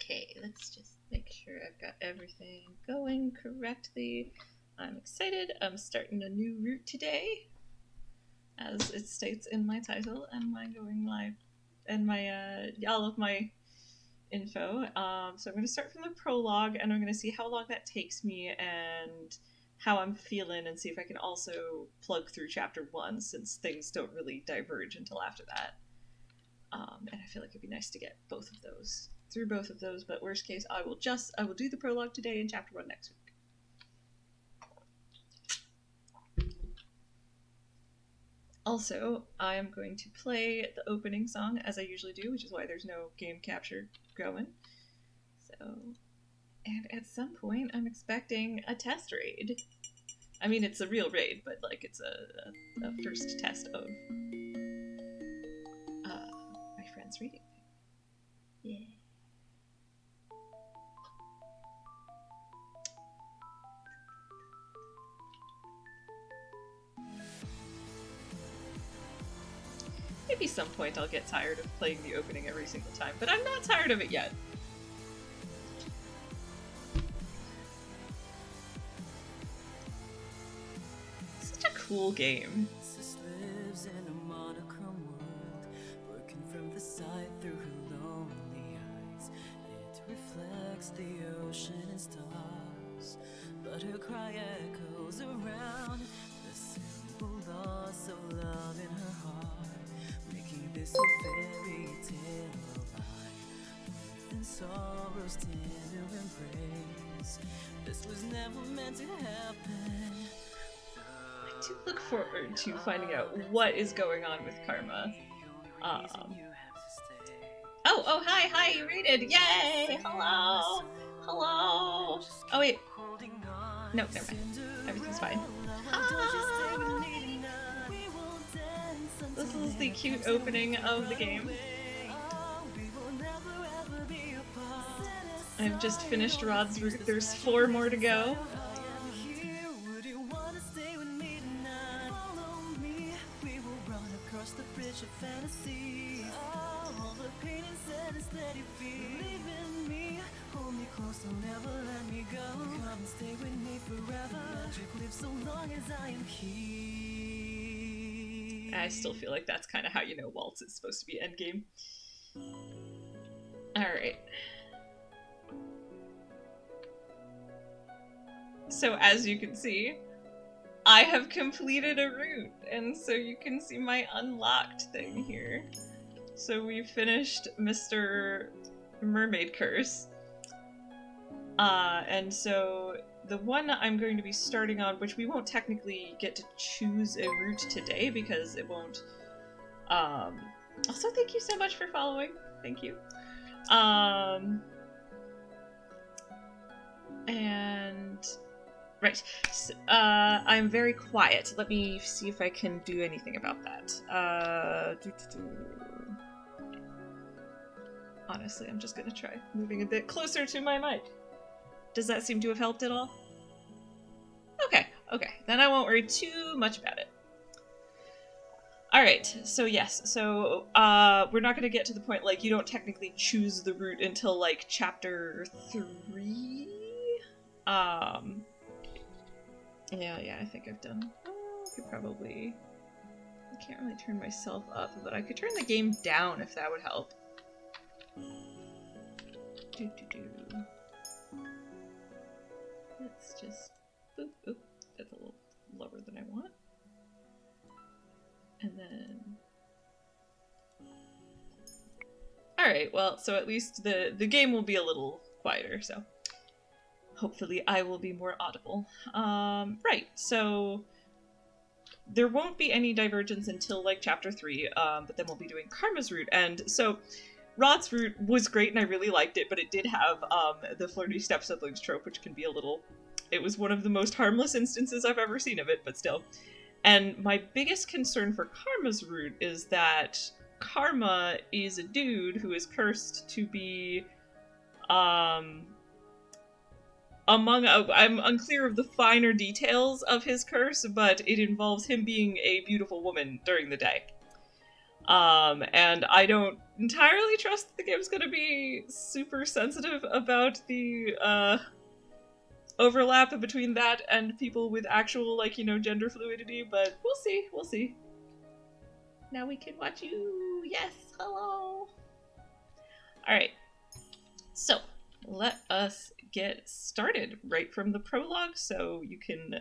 Okay, let's just make sure I've got everything going correctly. I'm excited. I'm starting a new route today, as it states in my title and my going live and my all of my info. So I'm going to start from the prologue, and I'm going to see how long that takes me and how I'm feeling, and see if I can also plug through chapter 1, since things don't really diverge until after that. And I feel like it'd be nice to get both of those through both of those, but worst case, I will do the prologue today and chapter 1 next week. Also, I am going to play the opening song as I usually do, which is why there's no game capture going. So, and at some point, I'm expecting a test raid. I mean, it's a real raid, but like it's a first test of my friend's reading thing. Yeah. Maybe some point I'll get tired of playing the opening every single time, but I'm not tired of it yet. Such a cool game. Lives in a monochrome world, working from the side through her lonely eyes. It reflects the ocean and stars, but her cry echoes around the simple loss of love in her heart, making this a fairy tale of life and sorrow's tender embrace. This was never meant to happen. I do look forward to finding out what is going on with Karma. Oh, hi, you rated! Yay! Hello! Oh wait. No, never mind. Everything's fine. Hi! This is the cute opening of the game. I've just finished Rod's route. There's 4 more to go. Of fantasy, all the pain and sadness that you feel. Believe in me, hold me close, don't never let me go. Come and stay with me forever. Magic lives so long as I am here. I still feel like that's kind of how you know Waltz is supposed to be endgame. Alright. So as you can see, I have completed a route, and so you can see my unlocked thing here. So we finished Mr. Mermaid Curse. And so the one I'm going to be starting on, which we won't technically get to choose a route today because it won't... Also, thank you so much for following. Thank you. And... Right. So, I'm very quiet. Let me see if I can do anything about that. Honestly, I'm just gonna try moving a bit closer to my mic. Does that seem to have helped at all? Okay. Then I won't worry too much about it. Alright, so yes. So, we're not gonna get to the point, like, you don't technically choose the route until, like, chapter 3? Yeah, I think I've done... I could probably... I can't really turn myself up, but I could turn the game down if that would help. Let's just... Oop, that's a little lower than I want. And then... Alright, well, so at least the game will be a little quieter, so... Hopefully I will be more audible. Right, so there won't be any divergence until, like, chapter 3, but then we'll be doing Karma's route. And so Rod's route was great and I really liked it, but it did have the flirty step-siblings trope, which can be a little... It was one of the most harmless instances I've ever seen of it, but still. And my biggest concern for Karma's route is that Karma is a dude who is cursed to be... I'm unclear of the finer details of his curse, but it involves him being a beautiful woman during the day. And I don't entirely trust that the game's gonna be super sensitive about the overlap between that and people with actual, like, you know, gender fluidity, but we'll see, we'll see. Now we can watch you. Yes, hello. Alright, so let us get started right from the prologue so you can,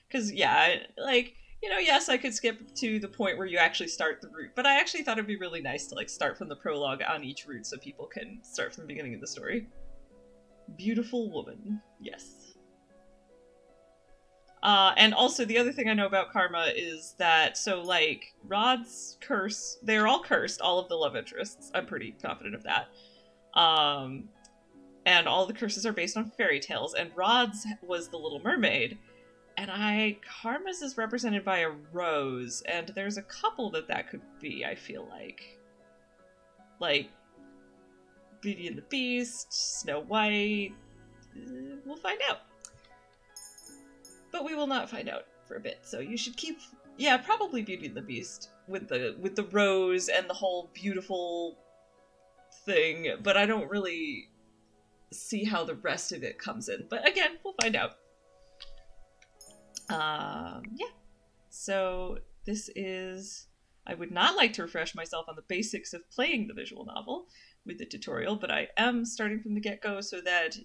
because yeah, like, you know, yes, I could skip to the point where you actually start the route, but I actually thought it'd be really nice to like start from the prologue on each route so people can start from the beginning of the story. Beautiful woman, yes. And also the other thing I know about Karma is that, so like, Rod's curse, they're all cursed, all of the love interests, I'm pretty confident of that. And all the curses are based on fairy tales, and Rod's was the Little Mermaid, and Karma's is represented by a rose, and there's a couple that could be, I feel like. Like, Beauty and the Beast, Snow White, we'll find out. But we will not find out for a bit, so you should keep, yeah, probably Beauty and the Beast with the rose and the whole beautiful thing, but I don't really see how the rest of it comes in. But again, we'll find out. Yeah. So this is, I would not like to refresh myself on the basics of playing the visual novel with the tutorial, but I am starting from the get-go so that,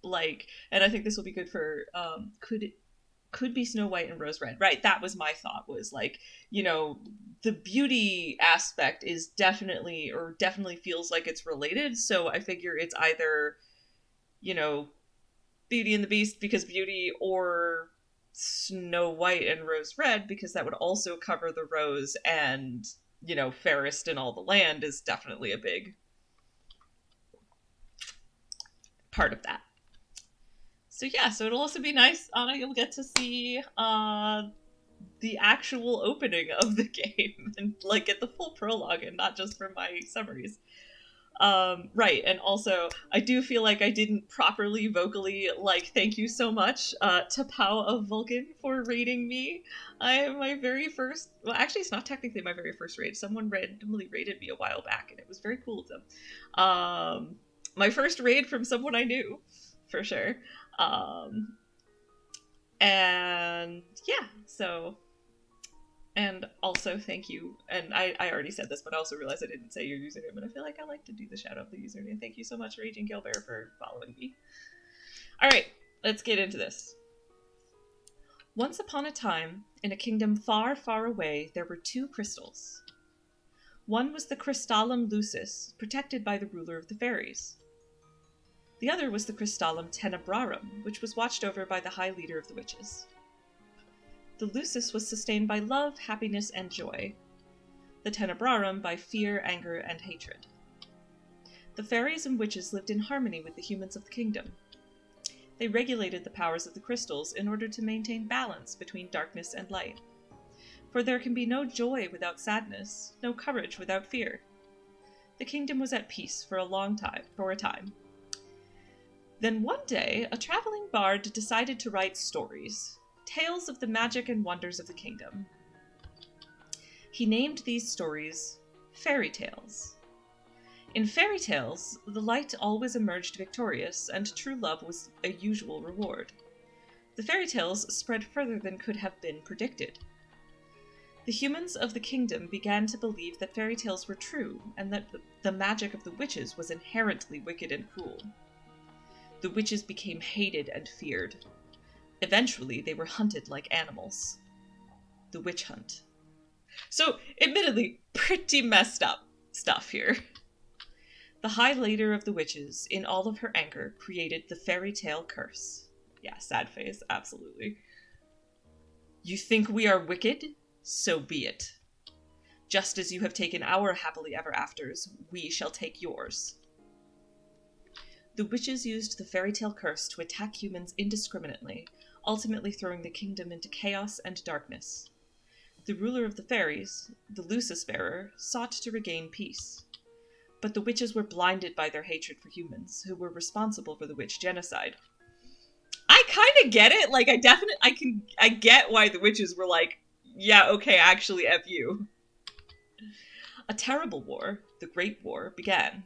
like, and I think this will be good for, could be Snow White and Rose Red. Right, that was my thought, was like, you know, the beauty aspect is definitely feels like it's related, so I figure it's either, you know, Beauty and the Beast because beauty, or Snow White and Rose Red because that would also cover the rose, and, you know, fairest in all the land is definitely a big part of that. So yeah, so it'll also be nice, Anna, you'll get to see the actual opening of the game and like get the full prologue and not just from my summaries. Right, and also I do feel like I didn't properly vocally like thank you so much to Pau of Vulcan for raiding me. I am my very first, well actually it's not technically my very first raid, someone randomly raided me a while back and it was very cool of them. My first raid from someone I knew, for sure. And yeah, so, and also thank you, and I already said this, but I also realized I didn't say your username, and I feel like I like to do the shout out the username. Thank you so much, Raging Gilbert, for following me. Alright, let's get into this. Once upon a time, in a kingdom far, far away, there were two crystals. One was the Crystallum Lucis, protected by the ruler of the fairies. The other was the Crystallum Tenebrarum, which was watched over by the high leader of the witches. The Lucis was sustained by love, happiness, and joy. The Tenebrarum by fear, anger, and hatred. The fairies and witches lived in harmony with the humans of the kingdom. They regulated the powers of the crystals in order to maintain balance between darkness and light. For there can be no joy without sadness, no courage without fear. The kingdom was at peace for a time. Then one day, a traveling bard decided to write stories, tales of the magic and wonders of the kingdom. He named these stories fairy tales. In fairy tales, the light always emerged victorious, and true love was a usual reward. The fairy tales spread further than could have been predicted. The humans of the kingdom began to believe that fairy tales were true, and that the magic of the witches was inherently wicked and cruel. The witches became hated and feared. Eventually, they were hunted like animals. The witch hunt. So, admittedly, pretty messed up stuff here. The high leader of the witches, in all of her anger, created the fairy tale curse. Yeah, sad face, absolutely. You think we are wicked? So be it. Just as you have taken our happily ever afters, we shall take yours. The witches used the fairy tale curse to attack humans indiscriminately, ultimately throwing the kingdom into chaos and darkness. The ruler of the fairies, the Lucis bearer, sought to regain peace. But the witches were blinded by their hatred for humans, who were responsible for the witch genocide. I kind of get it. Like, I get why the witches were like, yeah, okay, actually, F you. A terrible war, the Great War, began.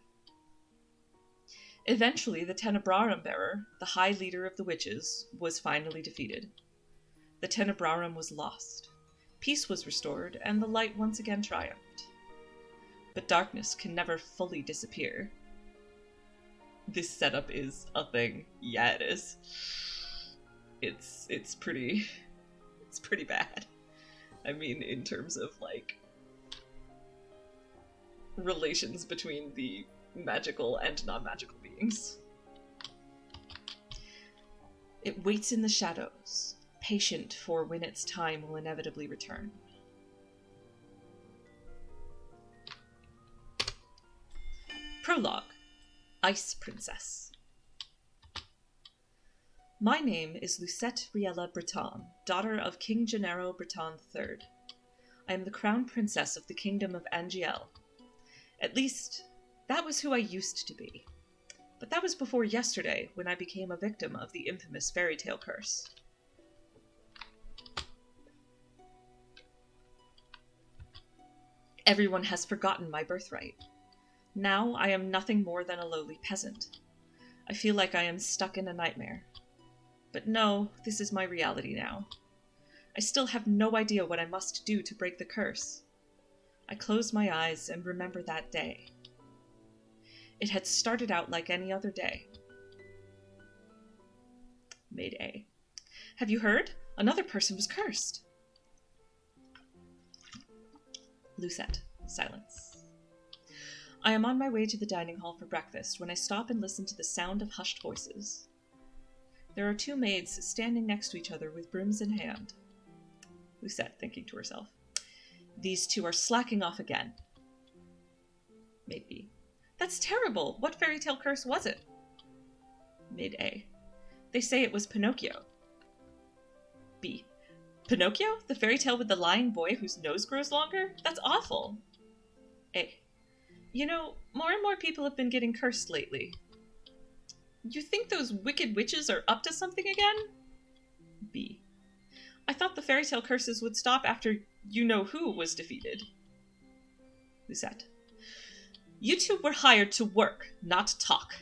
Eventually, the Tenebrarum bearer, the high leader of the witches, was finally defeated. The Tenebrarum was lost. Peace was restored, and the light once again triumphed. But darkness can never fully disappear. This setup is a thing. Yeah, it is. It's pretty bad. I mean, in terms of, like, relations between the magical and non-magical beings. It waits in the shadows, patient for when its time will inevitably return. Prologue. Ice Princess. My name is Lucette Riella Breton, daughter of King Gennaro Breton III. I am the crown princess of the kingdom of Angiel. At least, that was who I used to be. But that was before yesterday, when I became a victim of the infamous fairy tale curse. Everyone has forgotten my birthright. Now I am nothing more than a lowly peasant. I feel like I am stuck in a nightmare. But no, this is my reality now. I still have no idea what I must do to break the curse. I close my eyes and remember that day. It had started out like any other day. Maid A. Have you heard? Another person was cursed. Lucette. Silence. I am on my way to the dining hall for breakfast when I stop and listen to the sound of hushed voices. There are two maids standing next to each other with brooms in hand. Lucette, thinking to herself. These two are slacking off again. Maid B. That's terrible. What fairy tale curse was it? Maid A. They say it was Pinocchio. B. Pinocchio? The fairy tale with the lying boy whose nose grows longer? That's awful. A. You know, more and more people have been getting cursed lately. You think those wicked witches are up to something again? B. I thought the fairy tale curses would stop after you-know-who was defeated. Lucette. You two were hired to work, not talk.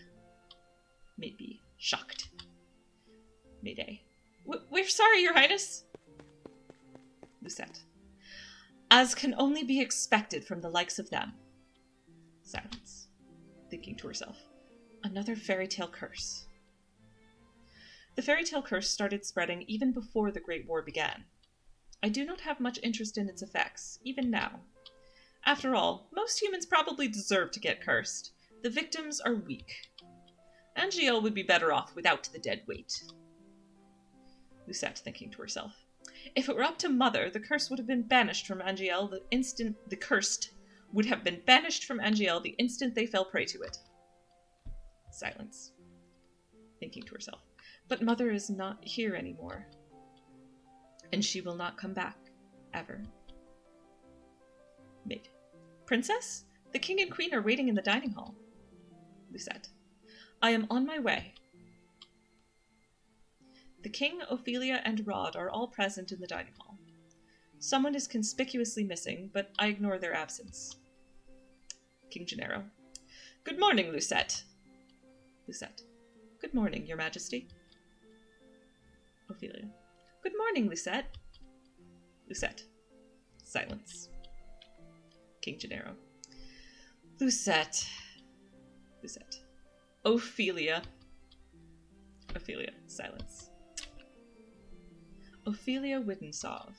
Maid B. Shocked. Maid A. We're sorry, Your Highness. Lucette. As can only be expected from the likes of them. Silence. Thinking to herself. Another fairy tale curse. The fairy tale curse started spreading even before the Great War began. I do not have much interest in its effects, even now. After all, most humans probably deserve to get cursed. The victims are weak. Angiel would be better off without the dead weight. Lucette, thinking to herself. If it were up to Mother, the curse would have been banished from Angiel the instant the cursed would have been banished from Angiel the instant they fell prey to it. Silence. Thinking to herself. But Mother is not here anymore. And she will not come back, ever. Maid. Princess? The king and queen are waiting in the dining hall. Lucette. I am on my way. The king, Ophelia, and Rod are all present in the dining hall. Someone is conspicuously missing, but I ignore their absence. King Gennaro. Good morning, Lucette. Lucette. Good morning, Your Majesty. Ophelia. Good morning, Lucette. Lucette. Silence. King Gennaro. Lucette. Lucette. Ophelia. Ophelia. Silence. Ophelia Widensov.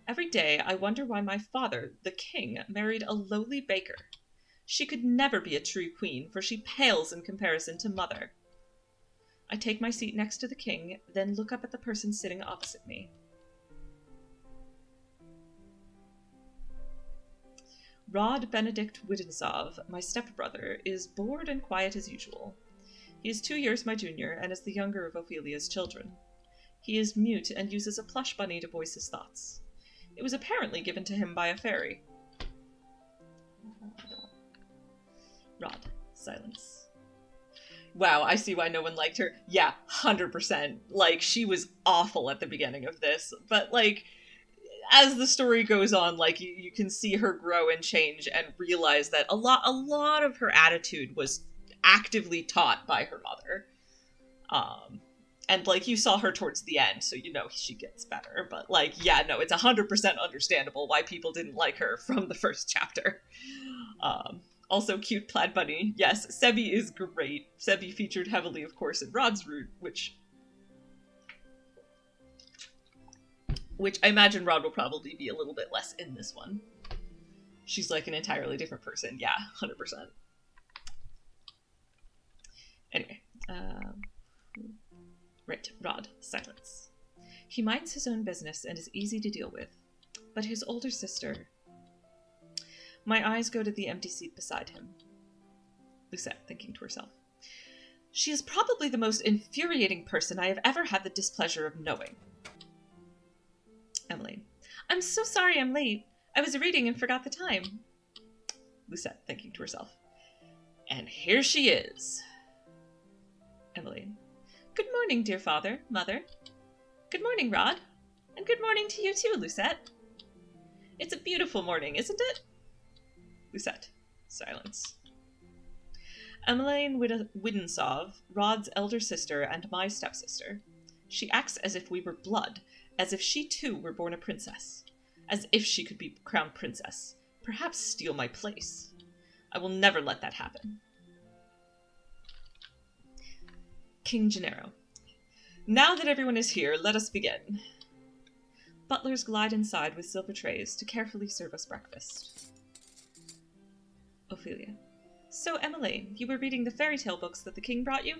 Every day I wonder why my father, the king, married a lowly baker. She could never be a true queen, for she pales in comparison to Mother. I take my seat next to the king, then look up at the person sitting opposite me. Rod Benedict Widensov, my stepbrother, is bored and quiet as usual. He is 2 years my junior and is the younger of Ophelia's children. He is mute and uses a plush bunny to voice his thoughts. It was apparently given to him by a fairy. Rod. Silence. Wow, I see why no one liked her. Yeah, 100%. Like, she was awful at the beginning of this. But, like, as the story goes on, like, you can see her grow and change and realize that a lot of her attitude was actively taught by her mother. And, like, you saw her towards the end, so you know she gets better. But, like, yeah, no, it's 100% understandable why people didn't like her from the first chapter. Also, cute plaid bunny. Yes, Sebi is great. Sebi featured heavily, of course, in Rod's Root, which I imagine Rod will probably be a little bit less in this one. She's, like, an entirely different person. Yeah, 100%. Anyway, right, Rod, silence. He minds his own business and is easy to deal with. But his older sister... My eyes go to the empty seat beside him. Lucette, thinking to herself. She is probably the most infuriating person I have ever had the displeasure of knowing. Emily. I'm so sorry I'm late. I was reading and forgot the time. Lucette, thinking to herself. And here she is. Emily. Good morning, dear father, mother. Good morning, Rod. And good morning to you too, Lucette. It's a beautiful morning, isn't it? Lucette. Silence. Emmeline Widensov, Rod's elder sister and my stepsister. She acts as if we were blood, as if she too were born a princess, as if she could be crowned princess, perhaps steal my place. I will never let that happen. King Gennaro. Now that everyone is here, let us begin. Butlers glide inside with silver trays to carefully serve us breakfast. Ophelia. So, Emmeline, you were reading the fairy tale books that the king brought you?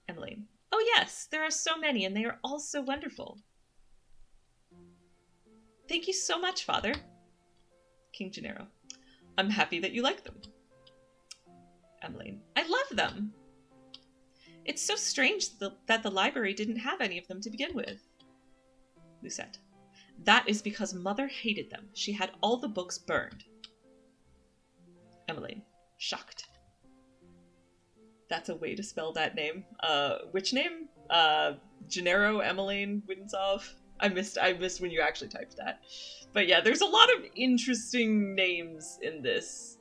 Emmeline. Oh yes, there are so many, and they are all so wonderful. Thank you so much, Father. King Gennaro. I'm happy that you like them. Emmeline. I love them. It's so strange that the library didn't have any of them to begin with. Lucette. That is because Mother hated them. She had all the books burned. Emmeline. Shocked. That's a way to spell that name. Which name? Gennaro Emmeline Widensov? I missed when you actually typed that. But yeah, there's a lot of interesting names in this.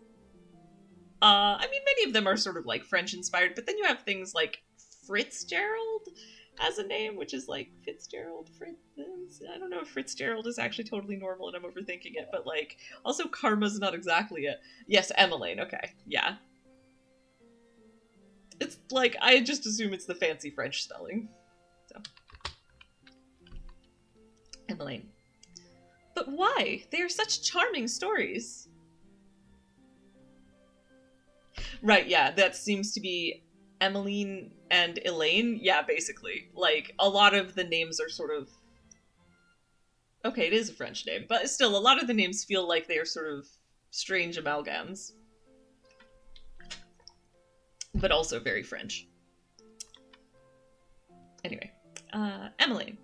I mean, many of them are sort of like French inspired, but then you have things like Fitzgerald as a name, which is like Fitzgerald, Fritz. I don't know if Fitzgerald is actually totally normal and I'm overthinking it, but like, also Karma's not exactly it. Yes, Emmeline, okay, yeah. It's like, I just assume it's the fancy French spelling. So. Emmeline. But why? They are such charming stories. Right, yeah, that seems to be Emmeline and Elaine. Yeah, basically. Like, a lot of the names are sort of... Okay, it is a French name, but still, a lot of the names feel like they are sort of strange amalgams. But also very French. Anyway, Emmeline.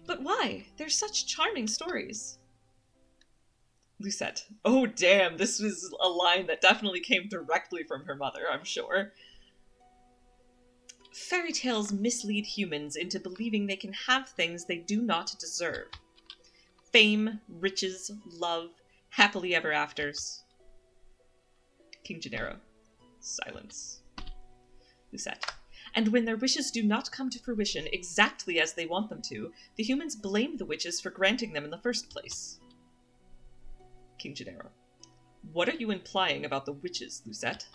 But why? They're such charming stories. Lucette. Oh, damn, this was a line that definitely came directly from her mother, I'm sure. Fairy tales mislead humans into believing they can have things they do not deserve. Fame, riches, love, happily ever afters. King Gennaro. Silence. Lucette. And when their wishes do not come to fruition exactly as they want them to, the humans blame the witches for granting them in the first place. King Gennaro. What are you implying about the witches, Lucette?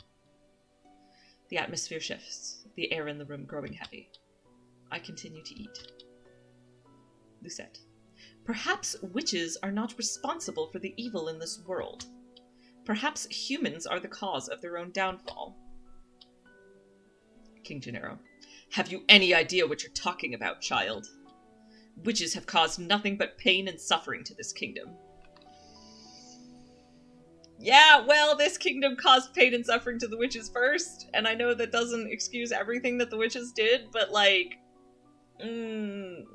The atmosphere shifts, the air in the room growing heavy. I continue to eat. Lucette. Perhaps witches are not responsible for the evil in this world. Perhaps humans are the cause of their own downfall. King Gennaro. Have you any idea what you're talking about, child? Witches have caused nothing but pain and suffering to this kingdom. Yeah, well, this kingdom caused pain and suffering to the witches first, and I know that doesn't excuse everything that the witches did, but, like, and,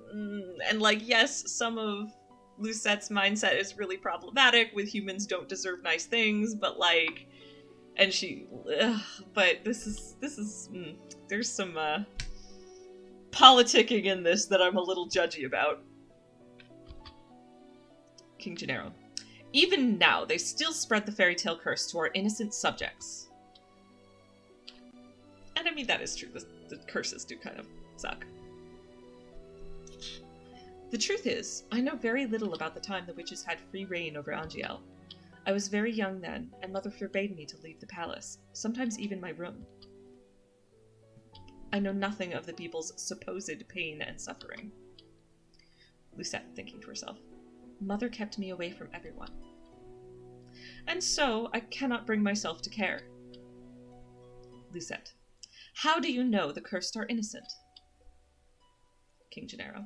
like, yes, some of Lucette's mindset is really problematic, with humans don't deserve nice things, but, like, and she, but this is, there's some, politicking in this that I'm a little judgy about. King Gennaro. Even now, they still spread the fairy tale curse to our innocent subjects. And I mean, that is true. The curses do kind of suck. The truth is, I know very little about the time the witches had free reign over Angiel. I was very young then, and Mother forbade me to leave the palace, sometimes even my room. I know nothing of the people's supposed pain and suffering. Lucette, thinking to herself, Mother kept me away from everyone. And so I cannot bring myself to care. Lucette, how do you know the cursed are innocent? King Gennaro,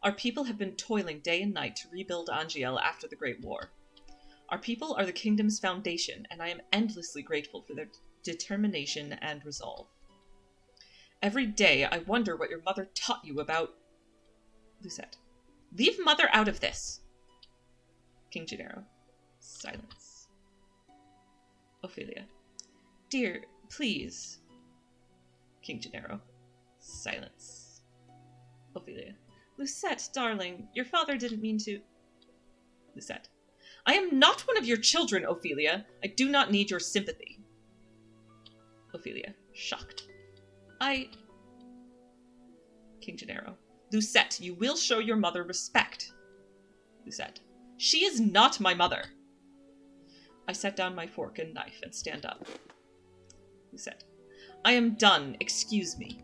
our people have been toiling day and night to rebuild Angiel after the Great War. Our people are the kingdom's foundation, and I am endlessly grateful for their determination and resolve. Every day I wonder what your mother taught you about... Lucette, leave Mother out of this. King Gennaro, silence. Ophelia, dear, please. King Gennaro, silence. Ophelia, Lucette, darling, your father didn't mean to... Lucette, I am not one of your children, Ophelia. I do not need your sympathy. Ophelia, shocked. King Gennaro, Lucette, you will show your mother respect. Lucette, she is not my mother. I set down my fork and knife and stand up. Lucette, I am done. Excuse me.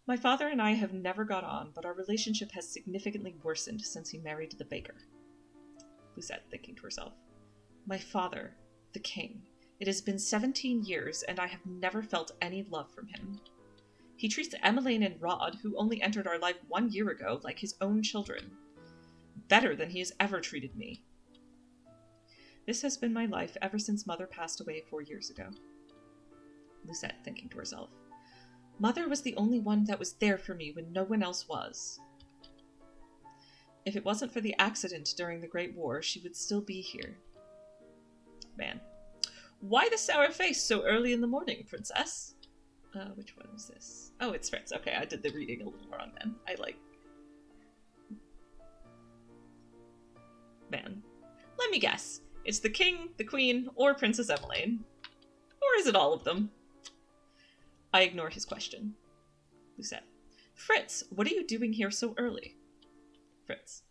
My father and I have never got on, but our relationship has significantly worsened since he married the baker. Lucette, thinking to herself, my father, the king. It has been 17 years, and I have never felt any love from him. He treats Emmeline and Rod, who only entered our life 1 year ago, like his own children. Better than he has ever treated me. This has been my life ever since Mother passed away 4 years ago. Lucette, thinking to herself, Mother was the only one that was there for me when no one else was. If it wasn't for the accident during the Great War, she would still be here. Man. Why the sour face so early in the morning, princess? Which one is this? Oh, it's Fritz. Okay, I did the reading a little wrong then. Man. Let me guess. It's the king, the queen, or Princess Emmeline. Or is it all of them? I ignore his question. Lucette. Fritz, what are you doing here so early? Fritz.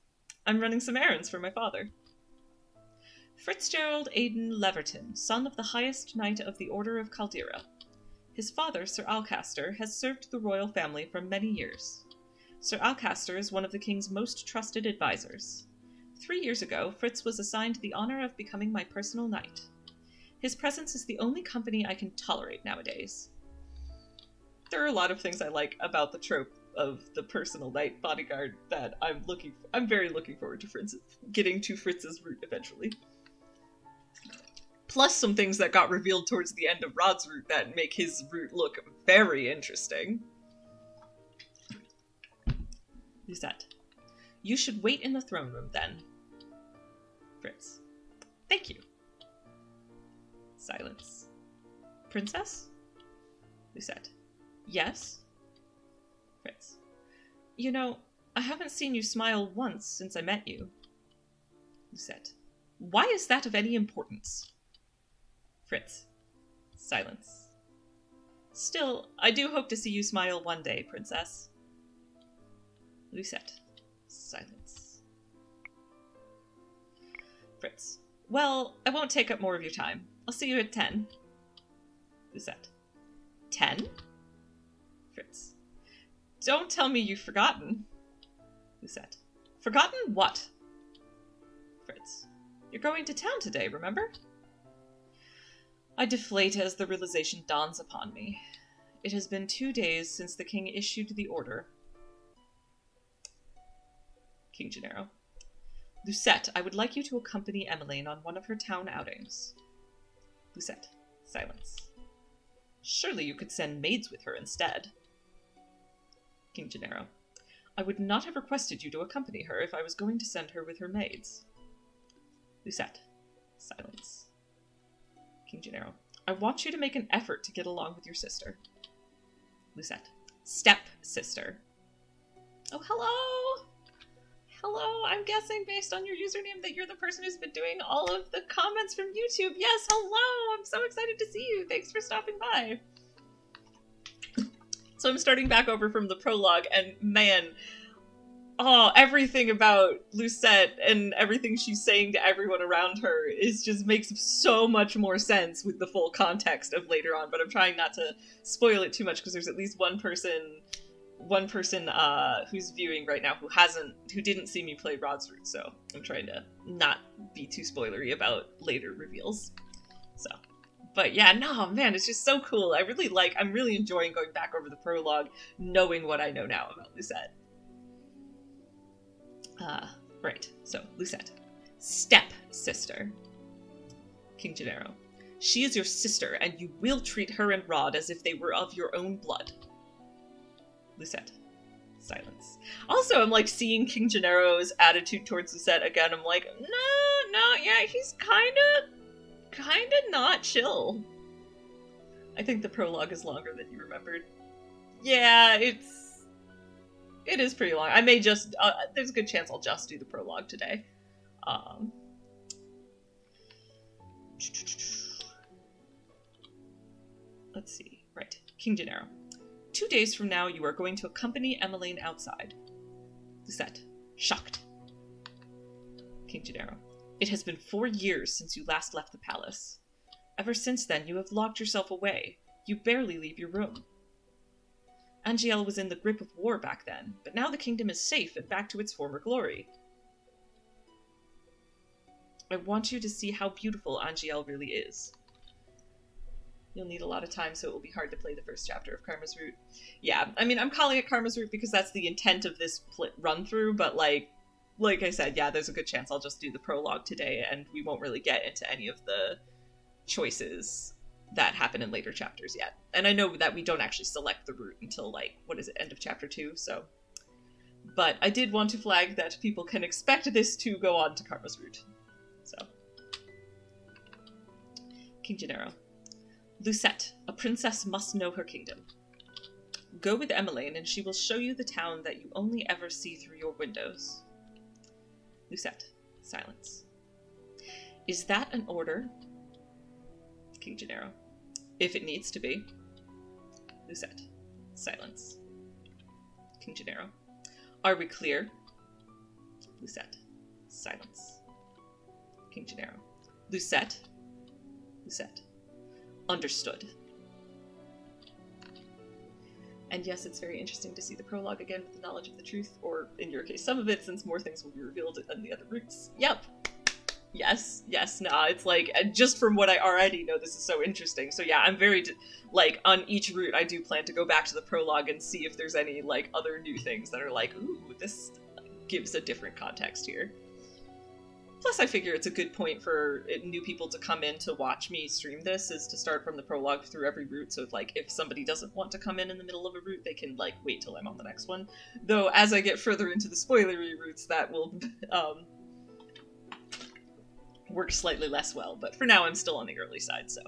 I'm running some errands for my father. Fitzgerald Aidan Leverton, son of the highest knight of the Order of Caldera. His father, Sir Alcaster, has served the royal family for many years. Sir Alcaster is one of the king's most trusted advisors. 3 years ago, Fritz was assigned the honor of becoming my personal knight. His presence is the only company I can tolerate nowadays. There are a lot of things I like about the trope of the personal knight bodyguard that I'm very looking forward to getting to Fritz's route eventually. Plus some things that got revealed towards the end of Rod's route that make his route look very interesting. Lucette. You should wait in the throne room then. Fritz. Thank you. Silence. Princess? Lucette. Yes? Fritz. You know, I haven't seen you smile once since I met you. Lucette. Why is that of any importance? Fritz. Silence. Still, I do hope to see you smile one day, Princess. Lucette. Silence. Fritz. Well, I won't take up more of your time. I'll see you at 10. Lucette. 10? Fritz. Don't tell me you've forgotten. Lucette. Forgotten what? Fritz. You're going to town today, remember? I deflate as the realization dawns upon me. It has been 2 days since the king issued the order. King Gennaro. Lucette, I would like you to accompany Emmeline on one of her town outings. Lucette. Silence. Surely you could send maids with her instead. King Gennaro. I would not have requested you to accompany her if I was going to send her with her maids. Lucette. Silence. King Gennaro. I want you to make an effort to get along with your sister. Lucette. Step-sister. Oh, hello! Hello, I'm guessing based on your username that you're the person who's been doing all of the comments from YouTube. Yes, hello! I'm so excited to see you. Thanks for stopping by. So I'm starting back over from the prologue, and man, everything about Lucette and everything she's saying to everyone around her just makes so much more sense with the full context of later on, but I'm trying not to spoil it too much because there's at least one person who's viewing right now who didn't see me play Rod's Root, so I'm trying to not be too spoilery about later reveals. So, but yeah, no, man, it's just so cool. I'm really enjoying going back over the prologue, knowing what I know now about Lucette. Right, so Lucette. Step-sister. King Gennaro. She is your sister, and you will treat her and Rod as if they were of your own blood. Lucette. Silence. Also, I'm like seeing King Gennaro's attitude towards Lucette again. I'm like, yeah, he's kinda not chill. I think the prologue is longer than you remembered. Yeah, it is pretty long. I may just, there's a good chance I'll just do the prologue today. Let's see. Right. King Gennaro. 2 days from now, you are going to accompany Emmeline outside. Lucette. Shocked. King Gennaro. It has been 4 years since you last left the palace. Ever since then, you have locked yourself away. You barely leave your room. Angiel was in the grip of war back then, but now the kingdom is safe and back to its former glory. I want you to see how beautiful Angiel really is. You'll need a lot of time, so it will be hard to play the first chapter of Karma's Root. Yeah, I mean, I'm calling it Karma's Root because that's the intent of this run-through, but like I said, yeah, there's a good chance I'll just do the prologue today, and we won't really get into any of the choices that happen in later chapters yet. And I know that we don't actually select the route until, like, what is it, end of chapter 2, so... But I did want to flag that people can expect this to go on to Karma's Root. So. King Gennaro. Lucette, a princess must know her kingdom. Go with Emmeline and she will show you the town that you only ever see through your windows. Lucette. Silence. Is that an order? King Gennaro. If it needs to be. Lucette. Silence. King Gennaro. Are we clear? Lucette. Silence. King Gennaro. Lucette. Lucette. Understood. And yes, it's very interesting to see the prologue again with the knowledge of the truth, or in your case, some of it, since more things will be revealed in the other routes. Yep. Yes, nah, it's like, just from what I already know, this is so interesting. So yeah, I'm very, like, on each route, I do plan to go back to the prologue and see if there's any, like, other new things that are like, ooh, this gives a different context here. Plus, I figure it's a good point for new people to come in to watch me stream this, is to start from the prologue through every route, so if somebody doesn't want to come in the middle of a route, they can, like, wait till I'm on the next one. Though, as I get further into the spoilery routes, that will, work slightly less well, but for now I'm still on the early side, so.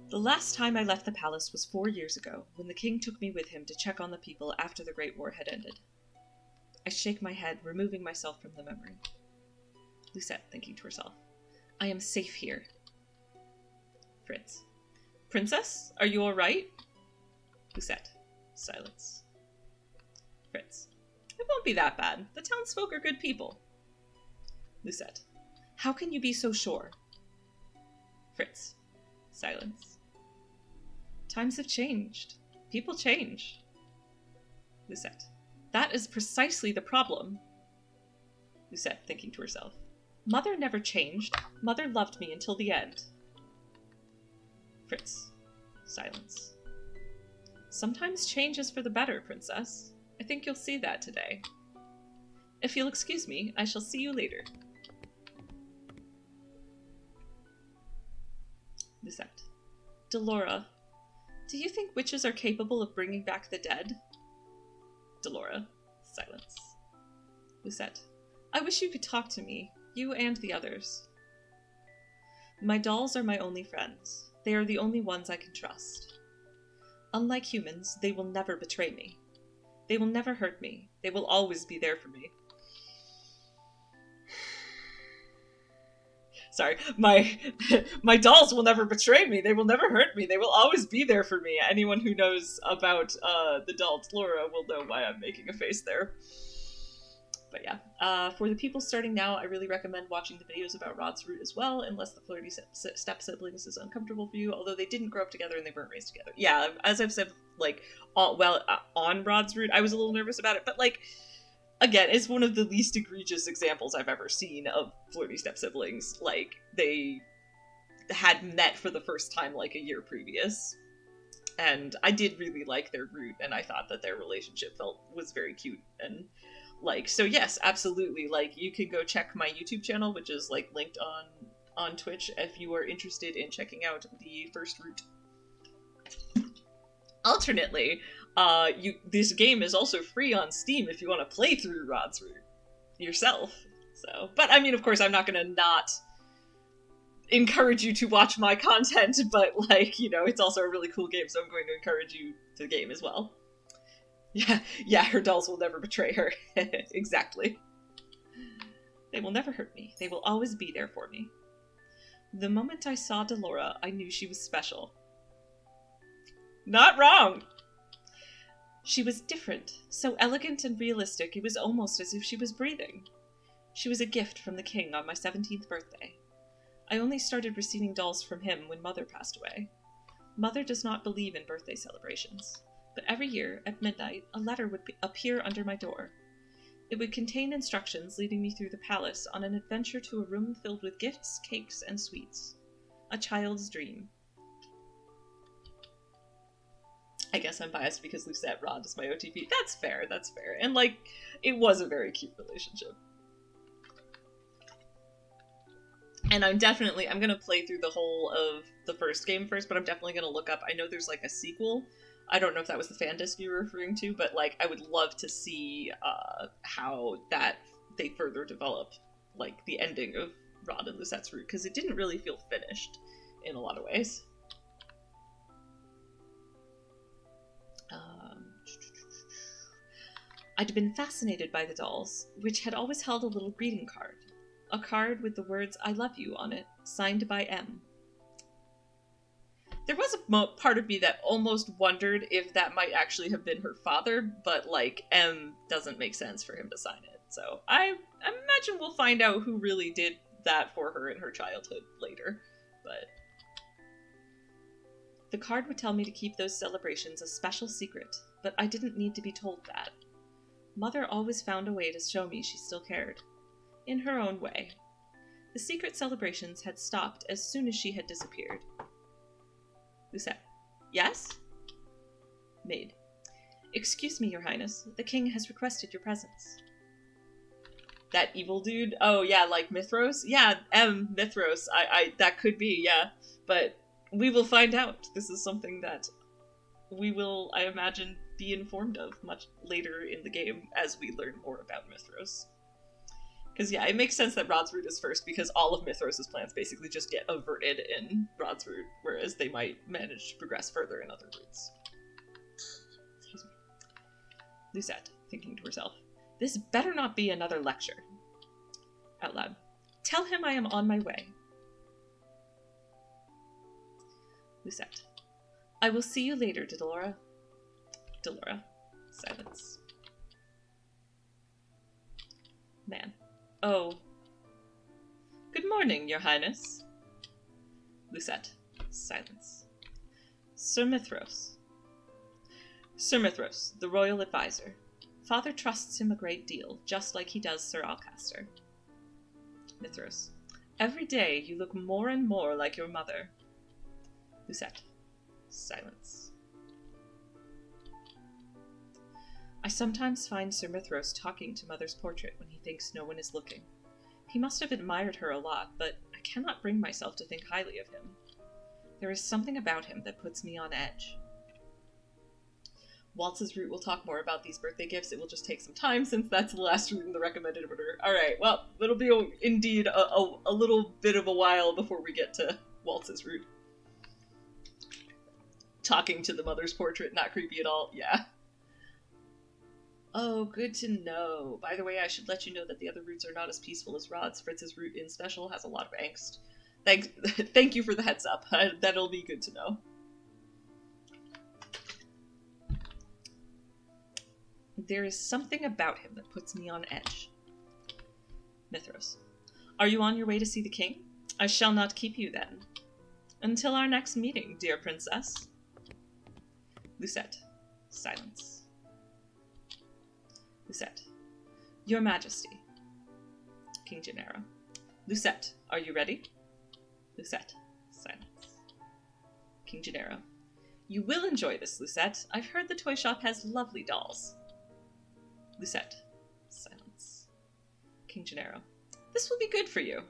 The last time I left the palace was 4 years ago, when the king took me with him to check on the people after the Great War had ended. I shake my head, removing myself from the memory. Lucette, thinking to herself. I am safe here. Fritz. Princess, are you all right? Lucette. Silence. Fritz. It won't be that bad. The townsfolk are good people. Lucette. How can you be so sure? Fritz. Silence. Times have changed. People change. Lucette. That is precisely the problem. Lucette, thinking to herself. Mother never changed. Mother loved me until the end. Fritz. Silence. Sometimes change is for the better, Princess. I think you'll see that today. If you'll excuse me, I shall see you later. Lucette. Delora, do you think witches are capable of bringing back the dead? Delora. Silence. Lucette. I wish you could talk to me, you and the others. My dolls are my only friends. They are the only ones I can trust. Unlike humans, they will never betray me. They will never hurt me. They will always be there for me. Sorry, my dolls will never betray me. They will never hurt me. They will always be there for me. Anyone who knows about the doll Laura will know why I'm making a face there. But yeah, for the people starting now, I really recommend watching the videos about Rod's root as well, unless the flirty step-siblings is uncomfortable for you, although they didn't grow up together and they weren't raised together. Yeah, as I've said, like, on Rod's root, I was a little nervous about it, but, like, again, it's one of the least egregious examples I've ever seen of flirty step-siblings. Like, they had met for the first time, like, a year previous. And I did really like their root, and I thought that their relationship was very cute. And, like, so yes, absolutely. Like, you can go check my YouTube channel, which is, like, linked on Twitch if you are interested in checking out the first root. Alternately, this game is also free on Steam if you want to play through Rod's root yourself. So, but I mean, of course, I'm not going to not encourage you to watch my content, but, like, you know, it's also a really cool game, so I'm going to encourage you to game as well. Yeah, her dolls will never betray her. Exactly. They will never hurt me. They will always be there for me. The moment I saw Delora, I knew she was special. Not wrong! She was different, so elegant and realistic it was almost as if she was breathing. She was a gift from the king on my 17th birthday. I only started receiving dolls from him when Mother passed away. Mother does not believe in birthday celebrations, but every year, at midnight, a letter would appear under my door. It would contain instructions leading me through the palace on an adventure to a room filled with gifts, cakes, and sweets. A child's dream. I guess I'm biased because Lucette Rod is my OTP. That's fair, that's fair. And, like, it was a very cute relationship. And I'm gonna play through the whole of the first game first, but I'm definitely gonna look up, I know there's, like, a sequel. I don't know if that was the fan disc you were referring to, but, like, I would love to see how they further develop, like, the ending of Rod and Lucette's root, because it didn't really feel finished in a lot of ways. I'd been fascinated by the dolls, which had always held a little greeting card. A card with the words, "I love you" on it, signed by M. There was a part of me that almost wondered if that might actually have been her father, but, like, M doesn't make sense for him to sign it. So I imagine we'll find out who really did that for her in her childhood later. But the card would tell me to keep those celebrations a special secret, but I didn't need to be told that. Mother always found a way to show me she still cared. In her own way. The secret celebrations had stopped as soon as she had disappeared. Lucette. Yes? Maid. Excuse me, Your Highness. The king has requested your presence. That evil dude? Oh, yeah, like Mithros? Yeah, M. Mithros. That could be, yeah. But we will find out. This is something that we will, I imagine, be informed of much later in the game as we learn more about Mithros. Because, yeah, it makes sense that Rod's root is first, because all of Mithros' plans basically just get averted in Rod's root, whereas they might manage to progress further in other roots. Excuse me. Lucette, thinking to herself, this better not be another lecture. Out loud. Tell him I am on my way. Lucette. I will see you later, Delora. Delora. Silence. Man. Oh. Good morning, Your Highness. Lucette. Silence. Sir Mithros. Sir Mithros, the royal advisor. Father trusts him a great deal, just like he does Sir Alcaster. Mithros. Every day you look more and more like your mother. Lucette. Silence. I sometimes find Sir Mithros talking to Mother's portrait when he thinks no one is looking. He must have admired her a lot, but I cannot bring myself to think highly of him. There is something about him that puts me on edge. Waltz's root will talk more about these birthday gifts. It will just take some time since that's the last root in the recommended order. Alright, well, it'll be indeed a little bit of a while before we get to Waltz's root. Talking to the mother's portrait, not creepy at all, yeah. Oh, good to know. By the way, I should let you know that the other routes are not as peaceful as Rod's. Fritz's route in special has a lot of angst. Thank you for the heads up. That'll be good to know. There is something about him that puts me on edge. Mithros. Are you on your way to see the king? I shall not keep you then. Until our next meeting, dear princess. Lucette. Silence. Lucette. Your Majesty. King Gennaro. Lucette, are you ready? Lucette. Silence. King Gennaro. You will enjoy this, Lucette. I've heard the toy shop has lovely dolls. Lucette. Silence. King Gennaro. This will be good for you.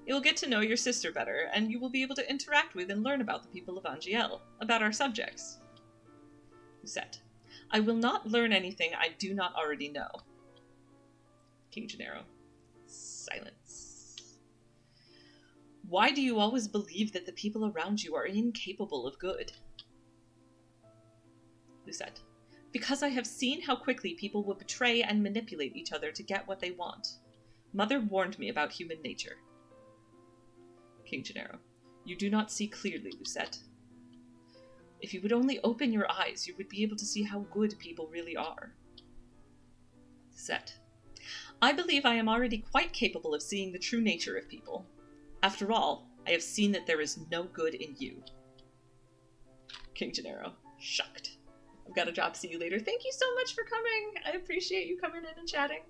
You will get to know your sister better, and you will be able to interact with and learn about the people of Angiel, about our subjects. Lucette. I will not learn anything I do not already know. King Gennaro. Silence. Why do you always believe that the people around you are incapable of good? Lucette. Because I have seen how quickly people will betray and manipulate each other to get what they want. Mother warned me about human nature. King Gennaro. You do not see clearly, Lucette. If you would only open your eyes, you would be able to see how good people really are. Lucette. I believe I am already quite capable of seeing the true nature of people. After all, I have seen that there is no good in you. King Gennaro. Shocked. I've got a job. See you later. Thank you so much for coming. I appreciate you coming in and chatting.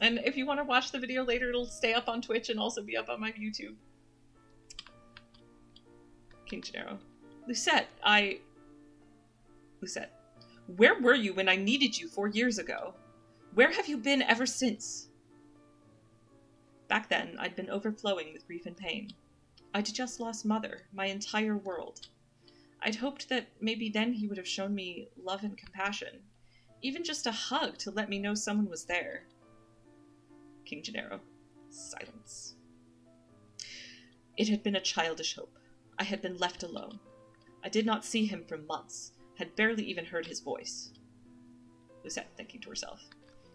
And if you want to watch the video later, it'll stay up on Twitch and also be up on my YouTube. King Gennaro. Lucette, Lucette. Where were you when I needed you 4 years ago? Where have you been ever since? Back then, I'd been overflowing with grief and pain. I'd just lost Mother, my entire world. I'd hoped that maybe then he would have shown me love and compassion. Even just a hug to let me know someone was there. King Gennaro. Silence. It had been a childish hope. I had been left alone. I did not see him for months, had barely even heard his voice. Lucette, thinking to herself.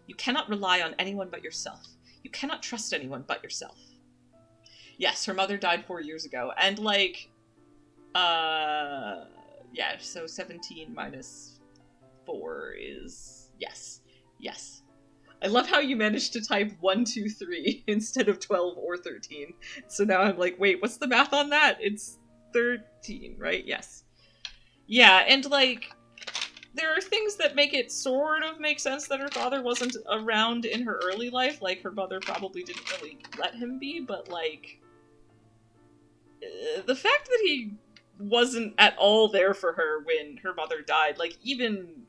You cannot rely on anyone but yourself. You cannot trust anyone but yourself. Yes, her mother died 4 years ago, and yeah, so 17 minus 4 is... Yes. Yes. I love how you managed to type 1, 2, 3 instead of 12 or 13. So now I'm like, wait, what's the math on that? It's 13, right? Yes. Yeah, and there are things that make it sort of make sense that her father wasn't around in her early life. Like, her mother probably didn't really let him be, but the fact that he wasn't at all there for her when her mother died, even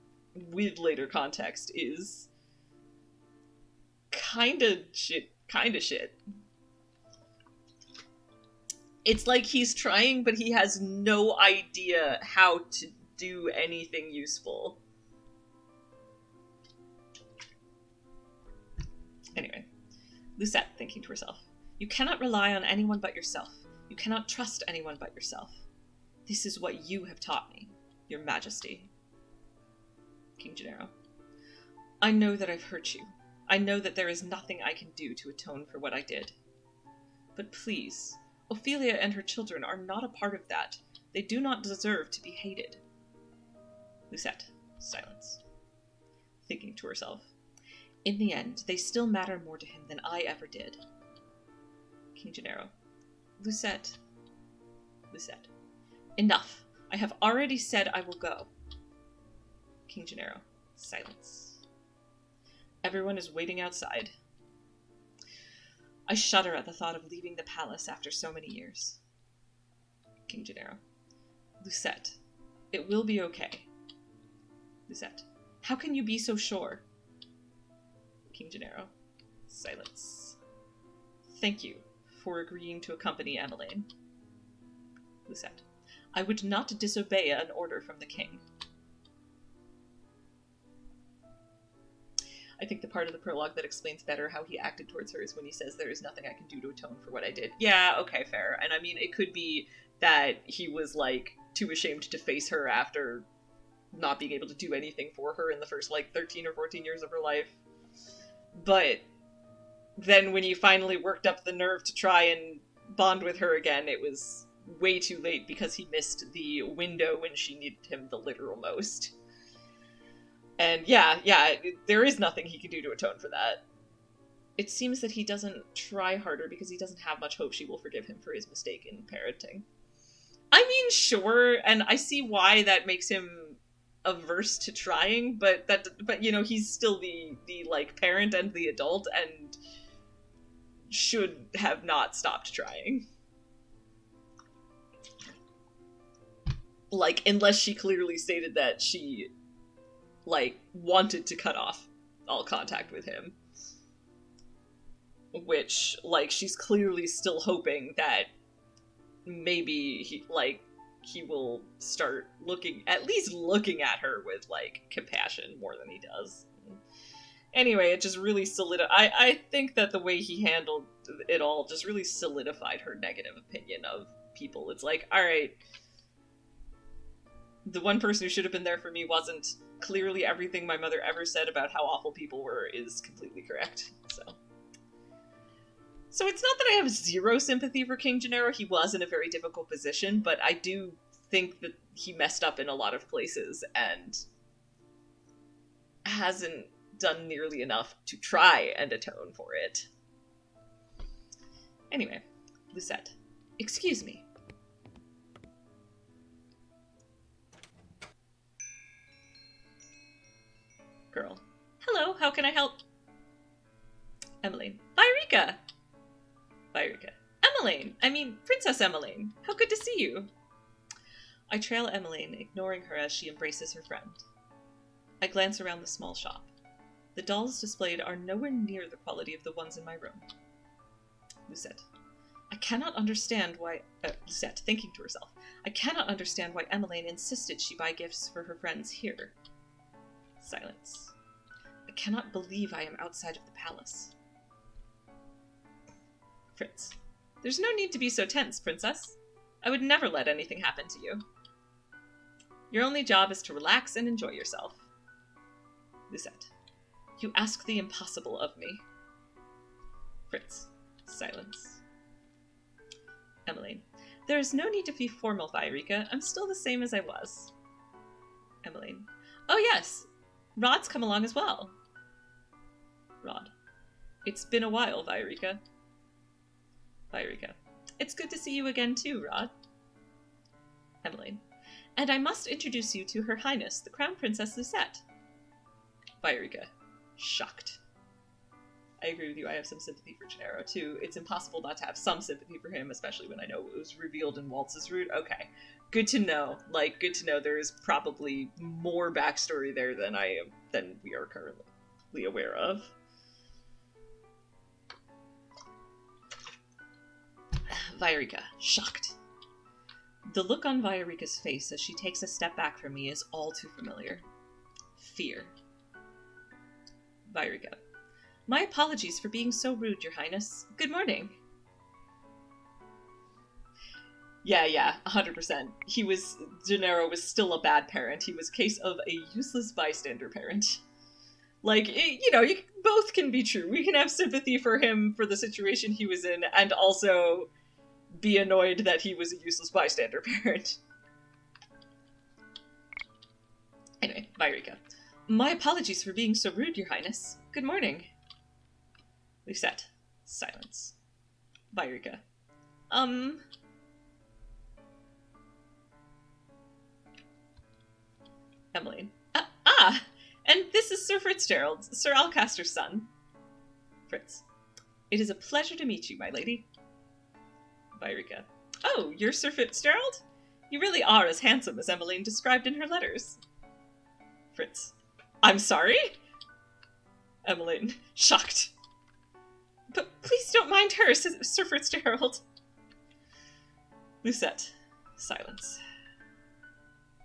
with later context, is kinda shit. It's like he's trying, but he has no idea how to do anything useful. Anyway, Lucette, thinking to herself, you cannot rely on anyone but yourself. You cannot trust anyone but yourself. This is what you have taught me, Your Majesty. King Gennaro. I know that I've hurt you. I know that there is nothing I can do to atone for what I did. But please, Ophelia and her children are not a part of that. They do not deserve to be hated. Lucette. Silence. Thinking to herself. In the end, they still matter more to him than I ever did. King Gennaro. Lucette. Lucette. Enough. I have already said I will go. King Gennaro. Silence. Everyone is waiting outside. I shudder at the thought of leaving the palace after so many years. King Gennaro. Lucette. It will be okay. Lucette. How can you be so sure? King Gennaro. Silence. Thank you for agreeing to accompany Emmeline. Lucette. I would not disobey an order from the king. I think the part of the prologue that explains better how he acted towards her is when he says there is nothing I can do to atone for what I did. Yeah, okay, fair. And I mean, it could be that he was, too ashamed to face her after not being able to do anything for her in the first, like, 13 or 14 years of her life. But then when he finally worked up the nerve to try and bond with her again, it was way too late because he missed the window when she needed him the literal most. And yeah, there is nothing he can do to atone for that. It seems that he doesn't try harder because he doesn't have much hope she will forgive him for his mistake in parenting. I mean, sure, and I see why that makes him averse to trying, but you know, he's still the like parent and the adult and should have not stopped trying. Like, unless she clearly stated that she, like, wanted to cut off all contact with him. Which, like, she's clearly still hoping that maybe he will start at least looking at her with, like, compassion more than he does. Anyway, it just really I think that the way he handled it all just really solidified her negative opinion of people. It's like, alright, the one person who should have been there for me wasn't. Clearly everything my mother ever said about how awful people were is completely correct. So it's not that I have zero sympathy for King Gennaro. He was in a very difficult position, but I do think that he messed up in a lot of places and hasn't done nearly enough to try and atone for it. Anyway, Lucette. Excuse me. Girl. Hello, how can I help? Emmeline. Vyrika! Vyrika. Princess Emmeline. How good to see you. I trail Emmeline, ignoring her as she embraces her friend. I glance around the small shop. The dolls displayed are nowhere near the quality of the ones in my room. Lucette. I cannot understand why... Lucette, thinking to herself. I cannot understand why Emmeline insisted she buy gifts for her friends here. Silence. I cannot believe I am outside of the palace. Fritz. There's no need to be so tense, Princess. I would never let anything happen to you. Your only job is to relax and enjoy yourself. Lucette. You ask the impossible of me. Fritz. Silence. Emmeline. There is no need to be formal, Vyrika. I'm still the same as I was. Emmeline. Oh yes! Rod's come along as well. Rod. It's been a while, Vyrika. Vyrika. It's good to see you again too, Rod. Emmeline. And I must introduce you to Her Highness, the Crown Princess Lucette. Vyrika. Shocked. I agree with you, I have some sympathy for Gennaro too. It's impossible not to have some sympathy for him, especially when I know it was revealed in Waltz's route. Okay. Good to know. Like, good to know there is probably more backstory there than we are currently aware of. Vyrika, shocked. The look on Vyrika's face as she takes a step back from me is all too familiar. Fear. Vyrika. My apologies for being so rude, Your Highness. Good morning. Yeah, 100%. Gennaro was still a bad parent. He was a case of a useless bystander parent. Like, you both can be true. We can have sympathy for him for the situation he was in, and also be annoyed that he was a useless bystander parent. Anyway, Vyrika. My apologies for being so rude, Your Highness. Good morning. Lucette. Silence. Vyrika. Emmeline. And this is Sir Fitzgerald, Sir Alcaster's son. Fritz. It is a pleasure to meet you, my lady. Vyrika. Oh, you're Sir Fitzgerald? You really are as handsome as Emmeline described in her letters. Fritz. I'm sorry? Emmeline. Shocked. But please don't mind her, Sir Fitzgerald. Lucette. Silence.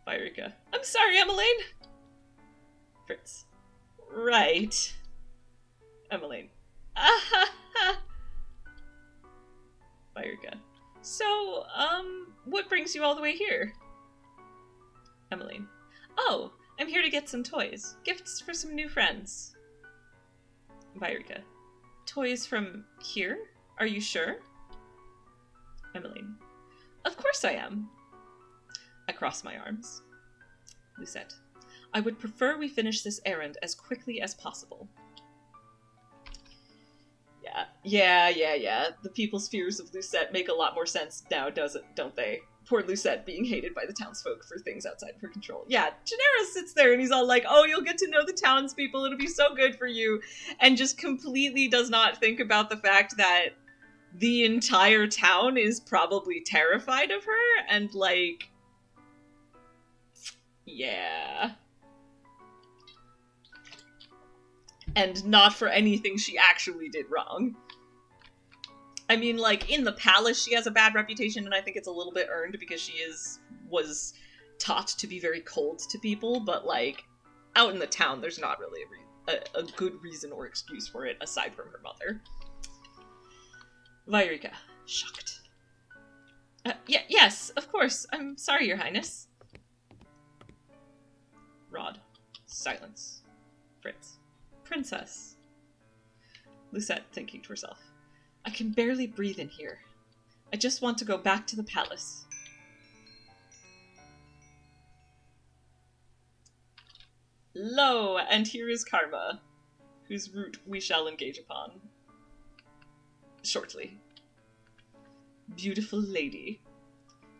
Vyrika. I'm sorry, Emmeline. Fritz. Right. Emmeline. Vyrika. So, what brings you all the way here? Emmeline. Oh, I'm here to get some toys. Gifts for some new friends. Vairika. Toys from here? Are you sure? Emmeline. Of course I am. I cross my arms. Lucette. I would prefer we finish this errand as quickly as possible. Yeah. The people's fears of Lucette make a lot more sense now, don't they? Poor Lucette being hated by the townsfolk for things outside of her control. Yeah, Gennaro sits there and he's all like, oh, you'll get to know the townspeople, it'll be so good for you, and just completely does not think about the fact that the entire town is probably terrified of her, and like, yeah. And not for anything she actually did wrong. I mean, like, in the palace, she has a bad reputation, and I think it's a little bit earned because she was taught to be very cold to people, but, like, out in the town, there's not really a good reason or excuse for it, aside from her mother. Vairika, shocked. Yes, of course. I'm sorry, Your Highness. Rod. Silence. Fritz. Princess. Lucette, thinking to herself. I can barely breathe in here. I just want to go back to the palace. Lo, and here is Karma, whose route we shall engage upon shortly. Beautiful lady.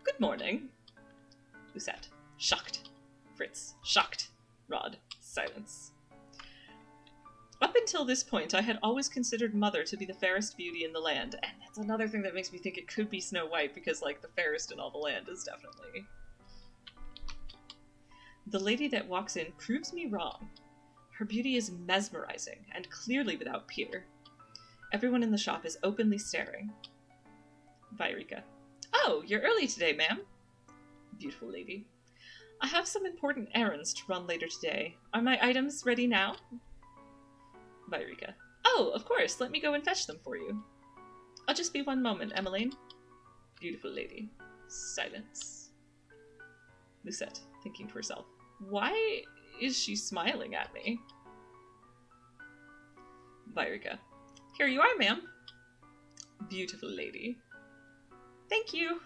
Good morning. Lucette, shocked. Fritz, shocked. Rod, silence. Up until this point, I had always considered Mother to be the fairest beauty in the land, and that's another thing that makes me think it could be Snow White, because, like, the fairest in all the land is definitely... The lady that walks in proves me wrong. Her beauty is mesmerizing, and clearly without peer. Everyone in the shop is openly staring. Vairika. Oh, you're early today, ma'am. Beautiful lady. I have some important errands to run later today. Are my items ready now? Vairika. Oh, of course, let me go and fetch them for you. I'll just be one moment, Emmeline. Beautiful lady. Silence. Lucette, thinking to herself, why is she smiling at me? Vairika. Here you are, ma'am. Beautiful lady. Thank you.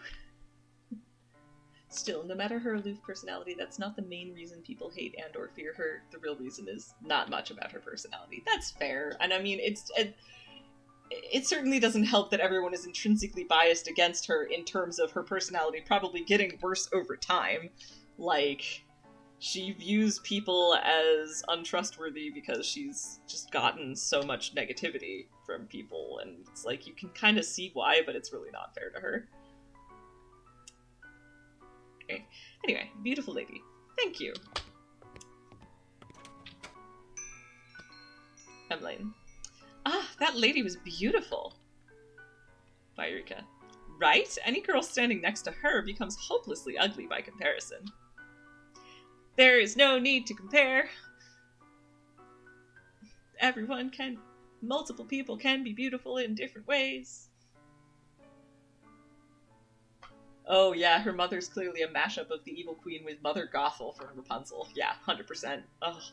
Still, no matter her aloof personality, that's not the main reason people hate and or fear her. The real reason is not much about her personality. That's fair. And I mean, it certainly doesn't help that everyone is intrinsically biased against her in terms of her personality probably getting worse over time. Like, she views people as untrustworthy because she's just gotten so much negativity from people, and it's like, you can kind of see why, but it's really not fair to her. Okay. Anyway, beautiful lady. Thank you. Emmeline. Ah, that lady was beautiful. Vairika. Right? Any girl standing next to her becomes hopelessly ugly by comparison. There is no need to compare. Multiple people can be beautiful in different ways. Oh yeah, her mother's clearly a mashup of the evil queen with Mother Gothel from Rapunzel. Yeah, 100%. Ugh.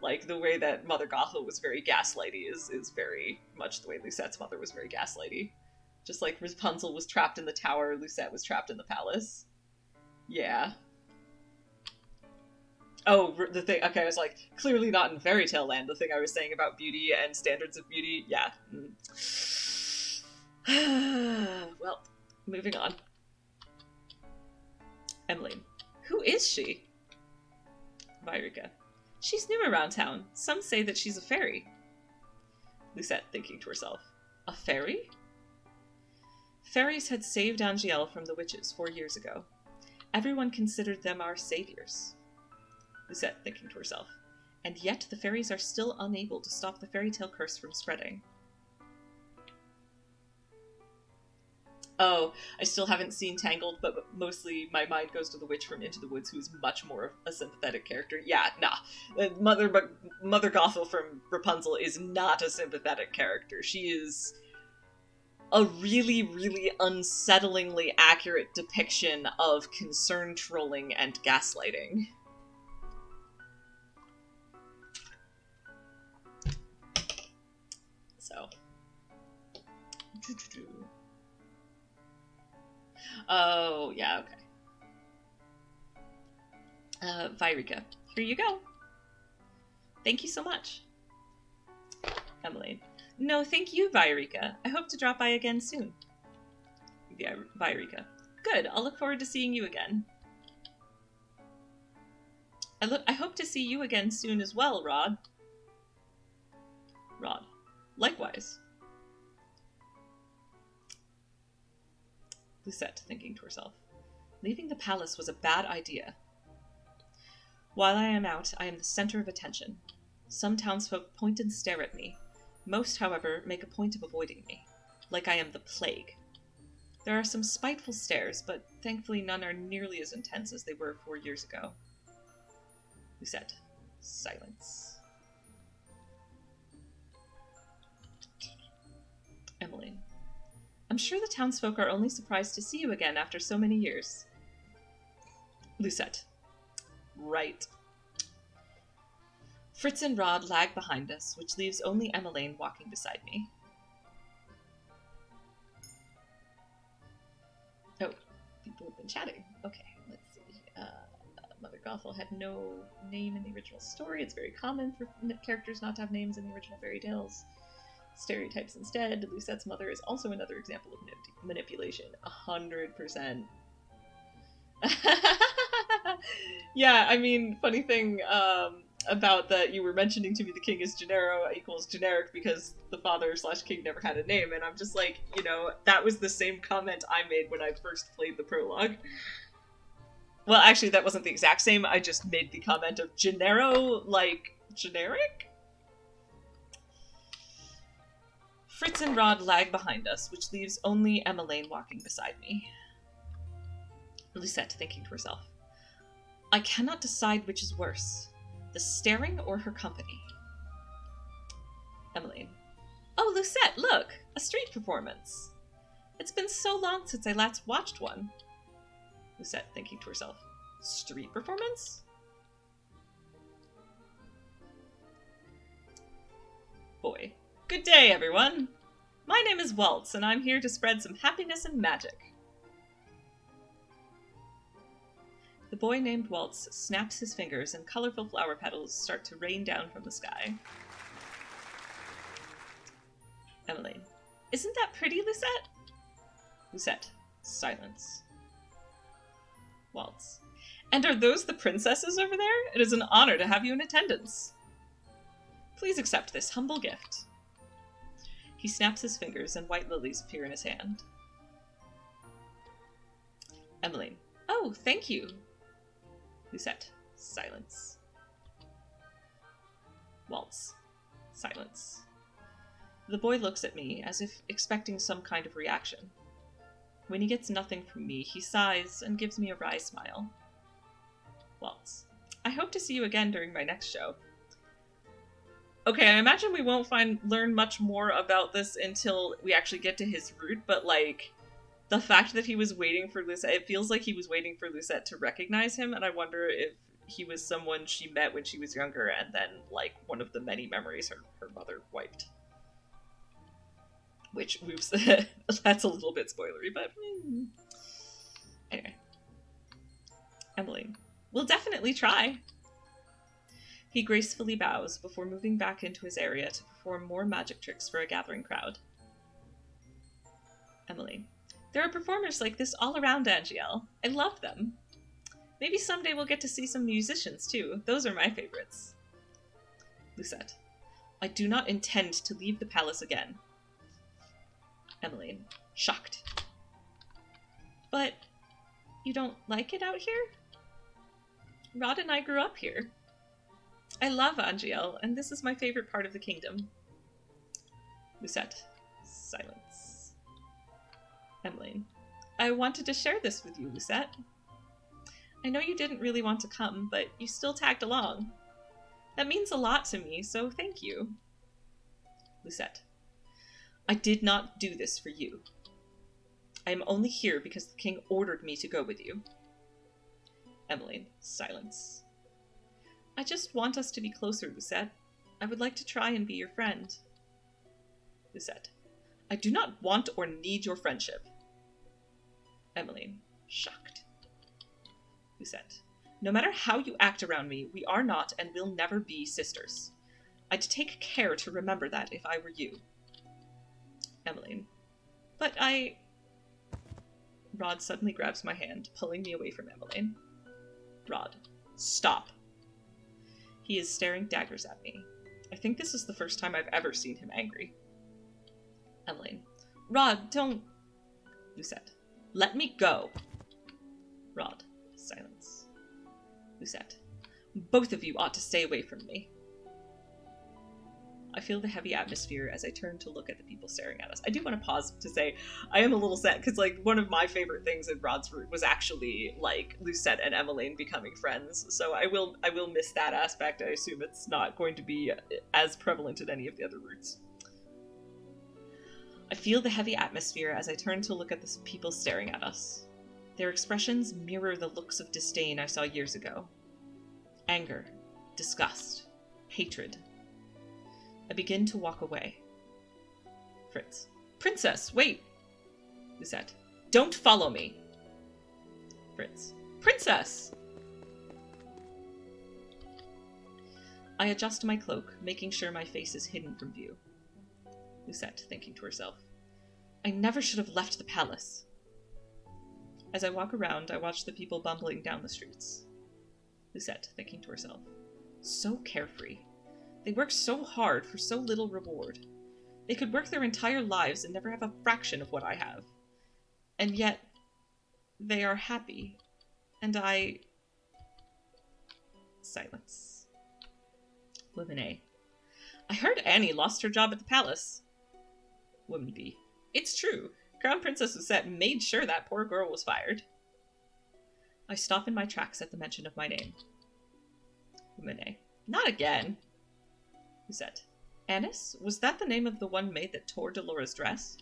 Like, the way that Mother Gothel was very gaslighty is very much the way Lucette's mother was very gaslighty. Just like Rapunzel was trapped in the tower, Lucette was trapped in the palace. Yeah. Oh, the thing, okay, I was like, clearly not in fairy tale land, the thing I was saying about beauty and standards of beauty, yeah. Well, moving on. Emmeline. Who is she? Vairika. She's new around town. Some say that she's a fairy. Lucette, thinking to herself. A fairy? Fairies had saved Angiel from the witches 4 years ago. Everyone considered them our saviors. Lucette, thinking to herself. And yet the fairies are still unable to stop the fairy tale curse from spreading. Oh, I still haven't seen Tangled, but mostly my mind goes to the witch from Into the Woods, who's much more of a sympathetic character. Yeah, nah. Mother Gothel from Rapunzel is not a sympathetic character. She is a really, really unsettlingly accurate depiction of concern trolling and gaslighting. Oh, yeah, okay. Vyrika, here you go. Thank you so much. Emily. No, thank you, Vyrika. I hope to drop by again soon. Yeah, Vyrika. Good, I'll look forward to seeing you again. I hope to see you again soon as well, Rod. Rod. Likewise. Lucette, thinking to herself. Leaving the palace was a bad idea. While I am out, I am the center of attention. Some townsfolk point and stare at me. Most, however, make a point of avoiding me, like I am the plague. There are some spiteful stares, but thankfully none are nearly as intense as they were 4 years ago. Lucette. Silence. Emmeline. I'm sure the townsfolk are only surprised to see you again after so many years. Lucette. Right. Fritz and Rod lag behind us, which leaves only Emmeline walking beside me. Oh, people have been chatting. Okay, let's see. Mother Gothel had no name in the original story. It's very common for characters not to have names in the original fairy tales. Stereotypes instead. Lucette's mother is also another example of manipulation. 100%. Yeah, I mean, funny thing about that you were mentioning to me the king is Gennaro equals generic because the father/king never had a name, and I'm just like, you know, that was the same comment I made when I first played the prologue. Well, actually, that wasn't the exact same. I just made the comment of Gennaro, like, generic? Fritz and Rod lag behind us, which leaves only Emmeline walking beside me. Lucette, thinking to herself. I cannot decide which is worse, the staring or her company. Emmeline. Oh, Lucette, look! A street performance! It's been so long since I last watched one. Lucette, thinking to herself. Street performance? Boy. Good day, everyone! My name is Waltz, and I'm here to spread some happiness and magic. The boy named Waltz snaps his fingers, and colorful flower petals start to rain down from the sky. Emmeline. Isn't that pretty, Lucette? Lucette. Silence. Waltz. And are those the princesses over there? It is an honor to have you in attendance. Please accept this humble gift. He snaps his fingers, and white lilies appear in his hand. Emmeline. Oh, thank you. Lucette. Silence. Waltz. Silence. The boy looks at me, as if expecting some kind of reaction. When he gets nothing from me, he sighs and gives me a wry smile. Waltz. I hope to see you again during my next show. Okay, I imagine we won't learn much more about this until we actually get to his route, but, like, the fact that he was waiting for Lucette, it feels like he was waiting for Lucette to recognize him, and I wonder if he was someone she met when she was younger, and then, like, one of the many memories her mother wiped. Which, oops, that's a little bit spoilery, but... Anyway. Emmeline. We'll definitely try. He gracefully bows before moving back into his area to perform more magic tricks for a gathering crowd. Emmeline. There are performers like this all around Angiel. I love them. Maybe someday we'll get to see some musicians, too. Those are my favorites. Lucette. I do not intend to leave the palace again. Emmeline. Shocked. But you don't like it out here? Rod and I grew up here. I love Angiel, and this is my favorite part of the kingdom. Lucette. Silence. Emmeline. I wanted to share this with you, Lucette. I know you didn't really want to come, but you still tagged along. That means a lot to me, so thank you. Lucette. I did not do this for you. I am only here because the king ordered me to go with you. Emmeline. Silence. I just want us to be closer, Lucette. I would like to try and be your friend. Lucette. I do not want or need your friendship. Emmeline, shocked. Lucette, no matter how you act around me, we are not and will never be sisters. I'd take care to remember that if I were you. Emmeline, but I... Rod suddenly grabs my hand, pulling me away from Emmeline. Rod, stop. He is staring daggers at me. I think this is the first time I've ever seen him angry. Emmeline, Rod, don't... Lucette, let me go. Rod, silence. Lucette, both of you ought to stay away from me. I feel the heavy atmosphere as I turn to look at the people staring at us. I do want to pause to say I am a little sad because, like, one of my favorite things in Rod's route was actually, like, Lucette and Emmeline becoming friends. So I will miss that aspect. I assume it's not going to be as prevalent in any of the other routes. I feel the heavy atmosphere as I turn to look at the people staring at us. Their expressions mirror the looks of disdain I saw years ago. Anger, disgust, hatred. I begin to walk away. Fritz. Princess, wait! Lucette. Don't follow me! Fritz. Princess! I adjust my cloak, making sure my face is hidden from view. Lucette, thinking to herself. I never should have left the palace. As I walk around, I watch the people bumbling down the streets. Lucette, thinking to herself. So carefree. They work so hard for so little reward. They could work their entire lives and never have a fraction of what I have. And yet, they are happy. And I... Silence. Woman A. I heard Annie lost her job at the palace. Woman B. It's true. Crown Princess Lucette made sure that poor girl was fired. I stop in my tracks at the mention of my name. Woman A. Not again. Lucette. Annis? Was that the name of the one maid that tore Delora's dress?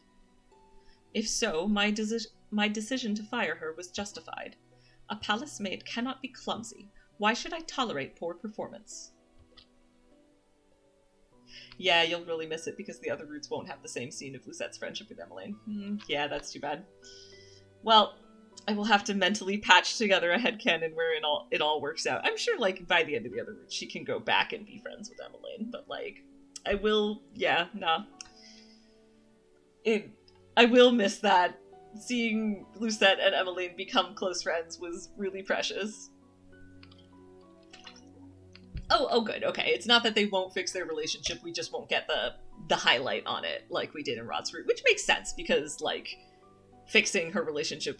If so, my decision to fire her was justified. A palace maid cannot be clumsy. Why should I tolerate poor performance? Yeah, you'll really miss it because the other routes won't have the same scene of Lucette's friendship with Emmeline. Yeah, that's too bad. Well, I will have to mentally patch together a headcanon where it all works out. I'm sure, like, by the end of the other route, she can go back and be friends with Emmeline, but, like, I will miss that. Seeing Lucette and Emmeline become close friends was really precious. Oh, good, okay. It's not that they won't fix their relationship, we just won't get the highlight on it like we did in Rod's route, which makes sense because, like, fixing her relationship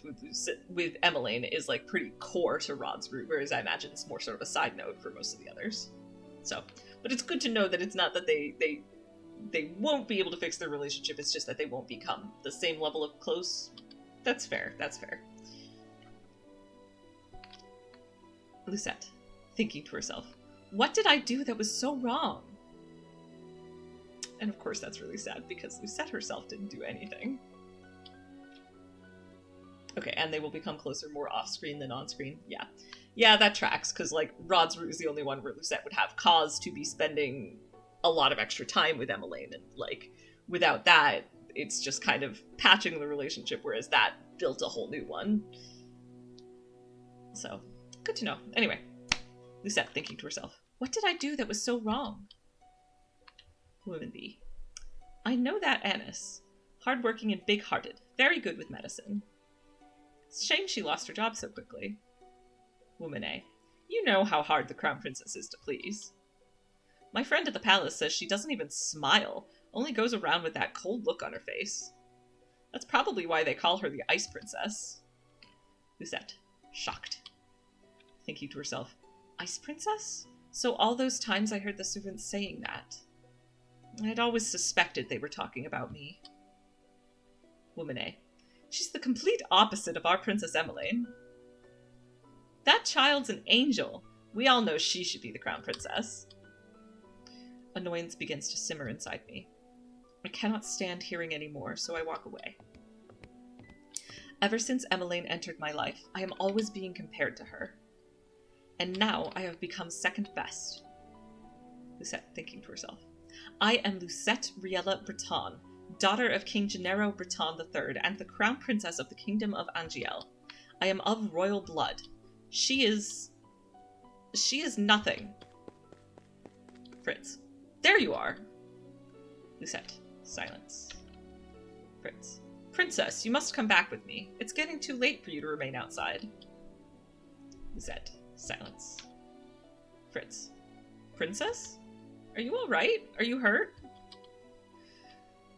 with Emmeline is, like, pretty core to Rod's route, whereas I imagine it's more sort of a side note for most of the others. So, but it's good to know that it's not that they won't be able to fix their relationship, it's just that they won't become the same level of close. That's fair, that's fair. Lucette, thinking to herself, what did I do that was so wrong? And of course that's really sad because Lucette herself didn't do anything. Okay, and they will become closer more off-screen than on-screen. Yeah. Yeah, that tracks, because, like, Rod's route is the only one where Lucette would have cause to be spending a lot of extra time with Emmeline, and, like, without that, it's just kind of patching the relationship, whereas that built a whole new one. So, good to know. Anyway, Lucette thinking to herself, what did I do that was so wrong? Woman B. I know that Annis. Hardworking and big-hearted. Very good with medicine. It's a shame she lost her job so quickly. Woman A. You know how hard the Crown Princess is to please. My friend at the palace says she doesn't even smile, only goes around with that cold look on her face. That's probably why they call her the Ice Princess. Lucette, shocked. Thinking to herself, Ice Princess? So all those times I heard the servants saying that. I'd always suspected they were talking about me. Woman A. She's the complete opposite of our Princess Emmeline. That child's an angel. We all know she should be the Crown Princess. Annoyance begins to simmer inside me. I cannot stand hearing any more, so I walk away. Ever since Emmeline entered my life, I am always being compared to her. And now I have become second best. Lucette thinking to herself. I am Lucette Riella Breton, daughter of King Gennaro Breton III and the crown princess of the kingdom of Angiel. I am of royal blood. She is nothing. Fritz. There you are. Lucette. Silence. Fritz. Princess, you must come back with me. It's getting too late for you to remain outside. Lucette. Silence. Fritz. Princess? Are you all right? Are you hurt?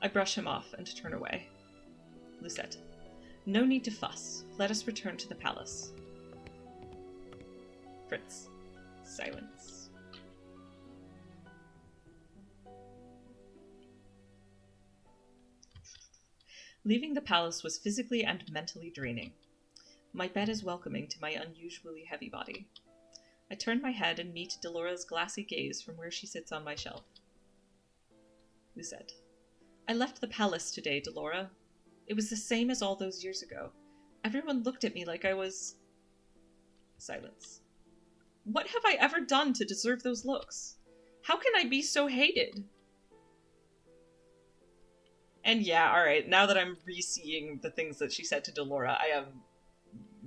I brush him off and turn away. Lucette. No need to fuss. Let us return to the palace. Fritz. Silence. Leaving the palace was physically and mentally draining. My bed is welcoming to my unusually heavy body. I turn my head and meet Delora's glassy gaze from where she sits on my shelf. Lucette. I left the palace today, Delora. It was the same as all those years ago. Everyone looked at me like I was... Silence. What have I ever done to deserve those looks? How can I be so hated? And yeah, alright, now that I'm re-seeing the things that she said to Delora, I am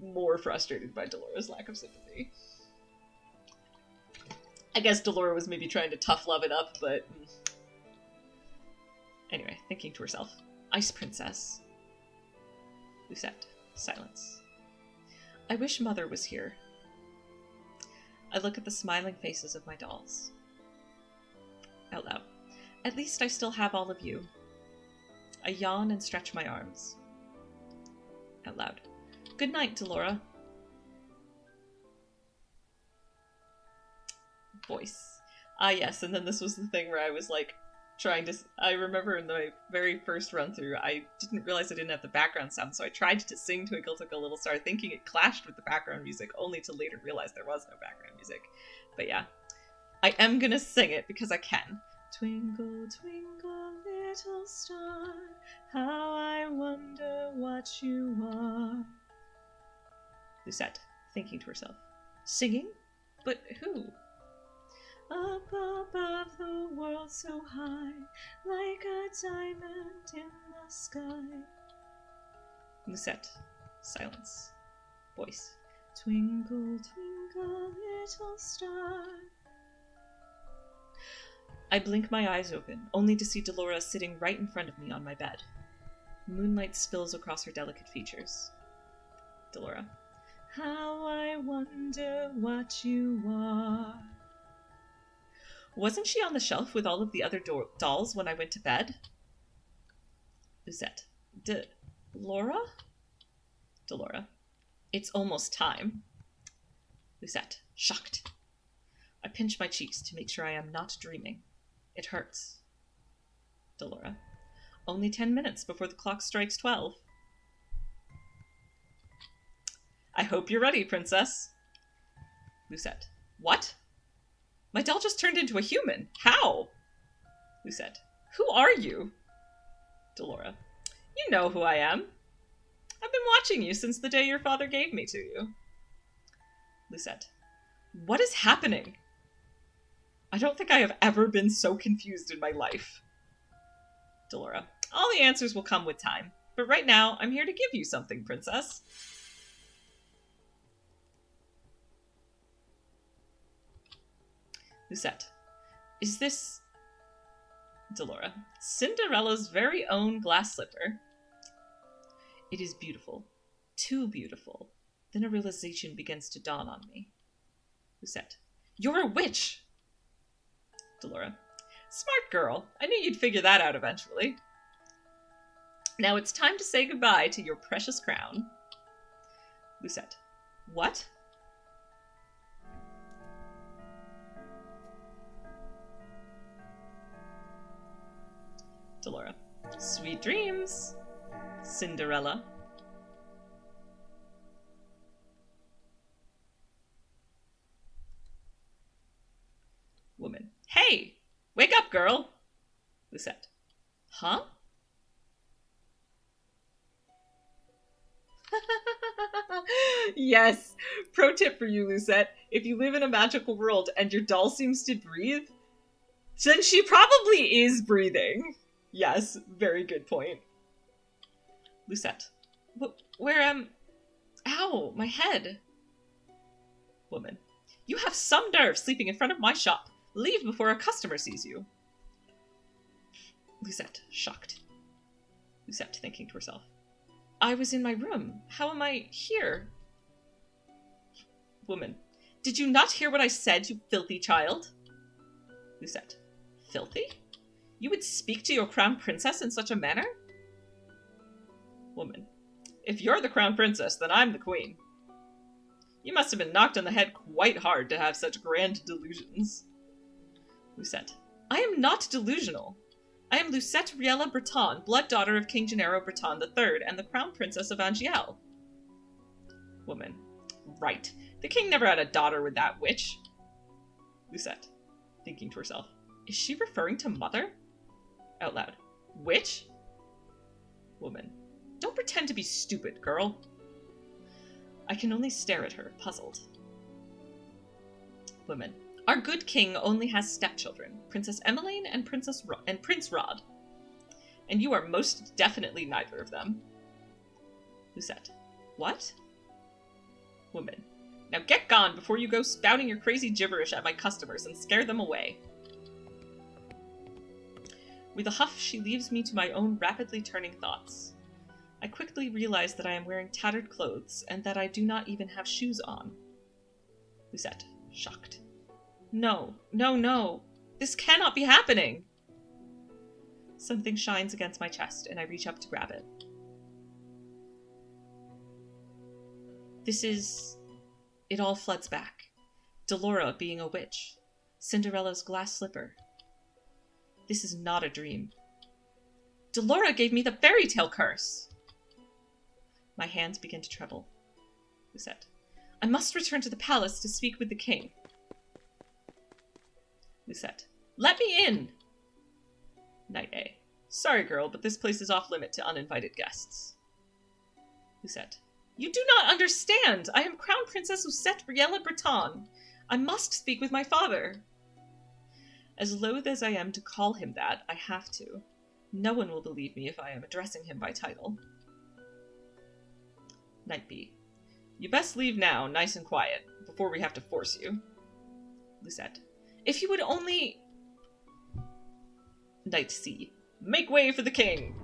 more frustrated by Delora's lack of sympathy. I guess Delora was maybe trying to tough love it up, but... Anyway, thinking to herself. Ice Princess. Lucette. Silence. I wish Mother was here. I look at the smiling faces of my dolls. Out loud. At least I still have all of you. I yawn and stretch my arms. Out loud. Good night, Delora. Voice. Ah, yes, and then this was the thing where I was like, trying to... I remember in my very first run-through, I didn't realize I didn't have the background sound, so I tried to sing Twinkle Twinkle Little Star, thinking it clashed with the background music, only to later realize there was no background music. But yeah. I am gonna sing it, because I can. Twinkle, twinkle, little star, how I wonder what you are. Lucette, thinking to herself. Singing? But who? Up above the world so high, like a diamond in the sky. Lucette. Silence. Voice. Twinkle, twinkle, little star. I blink my eyes open, only to see Delora sitting right in front of me on my bed. Moonlight spills across her delicate features. Delora. How I wonder what you are. Wasn't she on the shelf with all of the other dolls when I went to bed? Lucette. Delora? Delora. It's almost time. Lucette. Shocked. I pinch my cheeks to make sure I am not dreaming. It hurts. Delora. Only 10 minutes before the clock strikes 12. I hope you're ready, Princess. Lucette. What? My doll just turned into a human. How? Lucette. Who are you? Delora. You know who I am. I've been watching you since the day your father gave me to you. Lucette. What is happening? I don't think I have ever been so confused in my life. Delora. All the answers will come with time. But right now, I'm here to give you something, Princess. Lucette. Is this... Delora. Cinderella's very own glass slipper. It is beautiful. Too beautiful. Then a realization begins to dawn on me. Lucette. You're a witch! Delora. Smart girl. I knew you'd figure that out eventually. Now it's time to say goodbye to your precious crown. Lucette. What? Delora. Sweet dreams, Cinderella. Woman. Hey! Wake up, girl! Lucette. Huh? Yes! Pro tip for you, Lucette. If you live in a magical world and your doll seems to breathe, then she probably is breathing. Yes, very good point. Lucette. Where, ow, my head. Woman. You have some nerve sleeping in front of my shop. Leave before a customer sees you. Lucette, shocked. Lucette, thinking to herself. I was in my room. How am I here? Woman. Did you not hear what I said, you filthy child? Lucette. Filthy? You would speak to your crown princess in such a manner? Woman. If you're the crown princess, then I'm the queen. You must have been knocked on the head quite hard to have such grand delusions. Lucette. I am not delusional. I am Lucette Riella Breton, blood daughter of King Gennaro Breton III and the crown princess of Angiel. Woman. Right. The king never had a daughter with that witch. Lucette. Thinking to herself. Is she referring to mother? Out loud. Witch? Woman. Don't pretend to be stupid, girl. I can only stare at her, puzzled. Woman. Our good king only has stepchildren, Princess Emmeline and Prince Rod. And you are most definitely neither of them. Lucette. What? Woman. Now get gone before you go spouting your crazy gibberish at my customers and scare them away. With a huff, she leaves me to my own rapidly turning thoughts. I quickly realize that I am wearing tattered clothes and that I do not even have shoes on. Lucette, shocked. No, no, no. This cannot be happening. Something shines against my chest and I reach up to grab it. It all floods back. Delora being a witch. Cinderella's glass slipper. This is not a dream. Delora gave me the fairy tale curse! My hands begin to tremble. Lucette. I must return to the palace to speak with the king. Lucette. Let me in! Knight A. Sorry, girl, but this place is off limit to uninvited guests. Lucette. You do not understand! I am Crown Princess Lucette Riella Breton. I must speak with my father. As loath as I am to call him that, I have to. No one will believe me if I am addressing him by title. Knight B. You best leave now, nice and quiet, before we have to force you. Lucette. If you would only... Knight C. Make way for the king!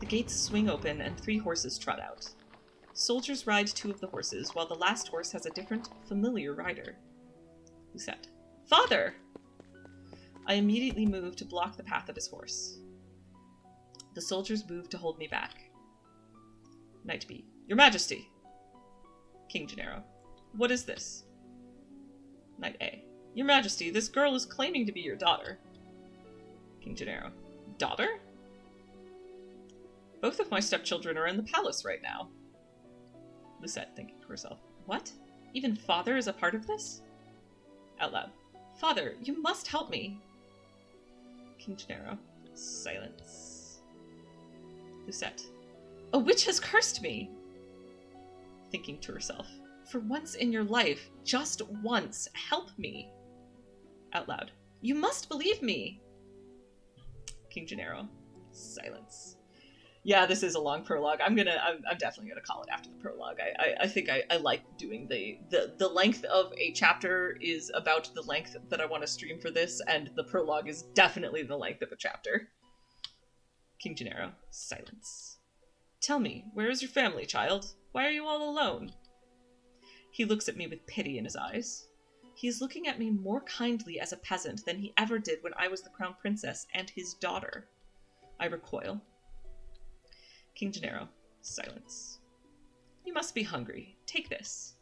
The gates swing open and 3 horses trot out. Soldiers ride 2 of the horses, while the last horse has a different, familiar rider. Lucette. Father! I immediately move to block the path of his horse. The soldiers move to hold me back. Knight B. Your Majesty! King Gennaro. What is this? Knight A. Your Majesty, this girl is claiming to be your daughter. King Gennaro. Daughter? Both of my stepchildren are in the palace right now. Lucette, thinking to herself. What? Even father is a part of this? Out loud. Father, you must help me. King Gennaro. Silence. Lucette. A witch has cursed me! Thinking to herself. For once in your life, just once, help me. Out loud. You must believe me! King Gennaro. Silence. Yeah, this is a long prologue. I'm definitely gonna call it after the prologue. I think I like doing the length of a chapter is about the length that I want to stream for this, and the prologue is definitely the length of a chapter. King Gennaro. Silence. Tell me, where is your family, child? Why are you all alone? He looks at me with pity in his eyes. He is looking at me more kindly as a peasant than he ever did when I was the crown princess and his daughter. I recoil. King Gennaro. Silence. You must be hungry. Take this.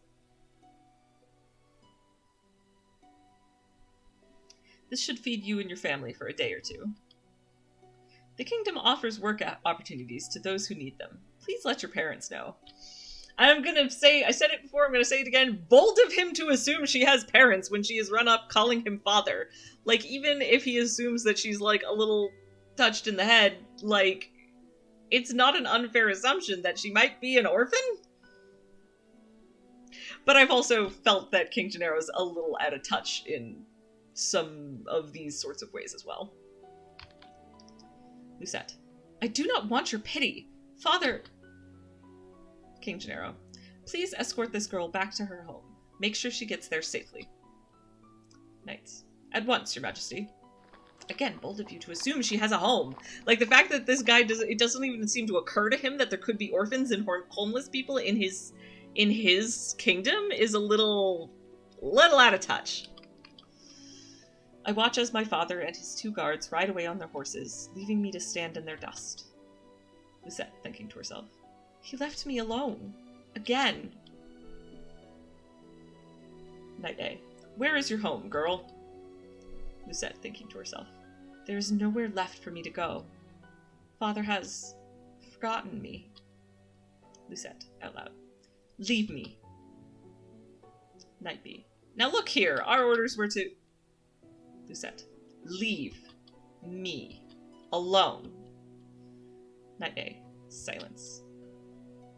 This should feed you and your family for a day or 2. The kingdom offers work opportunities to those who need them. Please let your parents know. I'm gonna say, I said it before, I'm gonna say it again, bold of him to assume she has parents when she is run up calling him father. Like, even if he assumes that she's, like, a little touched in the head, like, it's not an unfair assumption that she might be an orphan? But I've also felt that King Gennaro's a little out of touch in some of these sorts of ways as well. Lucette. I do not want your pity. Father... King Gennaro. Please escort this girl back to her home. Make sure she gets there safely. Knights. At once, your majesty. Again, bold of you to assume she has a home. Like, the fact that this guy it doesn't even seem to occur to him that there could be orphans and homeless people in his kingdom is a little out of touch. I watch as my father and his 2 guards ride away on their horses, leaving me to stand in their dust. Lucette, thinking to herself. He left me alone. Again. Knight A. Where is your home, girl? Lucette, thinking to herself. There is nowhere left for me to go. Father has forgotten me. Lucette, out loud. Leave me. Knight B. Now look here, our orders were to... Lucette. Leave me alone. Knight A. Silence.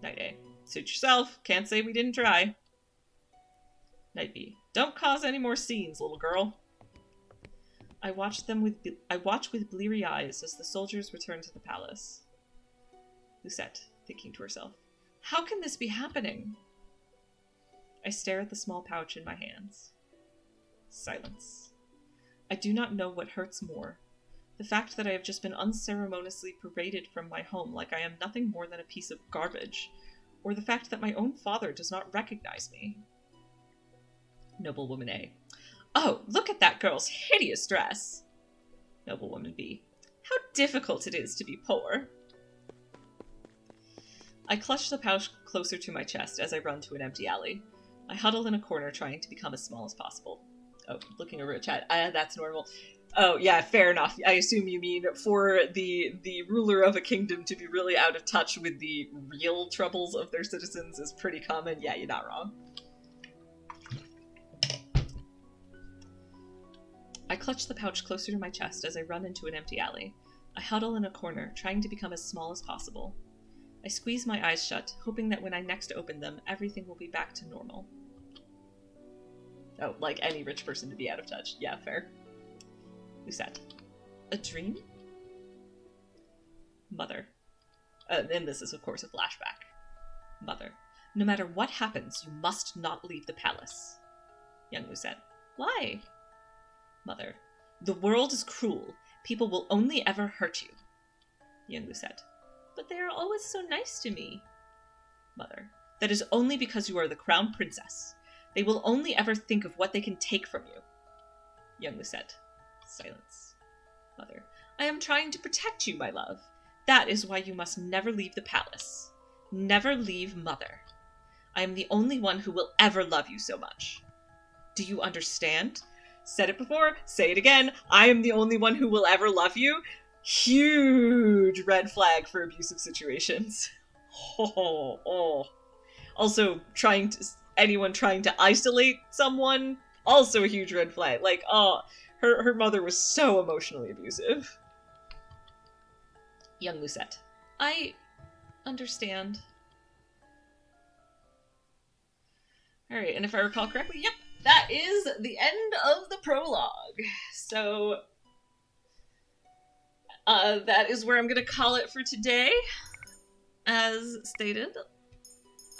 Knight A. Suit yourself. Can't say we didn't try. Knight B. Don't cause any more scenes, little girl. I watch with bleary eyes as the soldiers return to the palace. Lucette, thinking to herself. How can this be happening? I stare at the small pouch in my hands. Silence. I do not know what hurts more. The fact that I have just been unceremoniously paraded from my home like I am nothing more than a piece of garbage, or the fact that my own father does not recognize me. Noblewoman A. Oh, look at that girl's hideous dress. Noblewoman B. How difficult it is to be poor. I clutch the pouch closer to my chest as I run to an empty alley. I huddle in a corner trying to become as small as possible. Oh, looking over at chat. That's normal. Oh, yeah, fair enough. I assume you mean for the ruler of a kingdom to be really out of touch with the real troubles of their citizens is pretty common. Yeah, you're not wrong. I clutch the pouch closer to my chest as I run into an empty alley. I huddle in a corner, trying to become as small as possible. I squeeze my eyes shut, hoping that when I next open them, everything will be back to normal. Oh, like any rich person to be out of touch. Yeah, fair. Lucette. A dream? Mother. And this is, of course, a flashback. Mother. No matter what happens, you must not leave the palace. Young Lucette. Why? Mother. The world is cruel. People will only ever hurt you. Young Lucette. But they are always so nice to me. Mother. That is only because you are the crown princess. They will only ever think of what they can take from you. Young Lucette. Silence. Mother. I am trying to protect you, my love. That is why you must never leave the palace. Never leave Mother. I am the only one who will ever love you so much. Do you understand? Said it before, say it again. I am the only one who will ever love you. Huge red flag for abusive situations. Oh. Also, anyone trying to isolate someone, also a huge red flag. Like, her mother was so emotionally abusive. Young Lucette. I understand. Alright, and if I recall correctly, yep, that is the end of the prologue. So, that is where I'm gonna call it for today. As stated.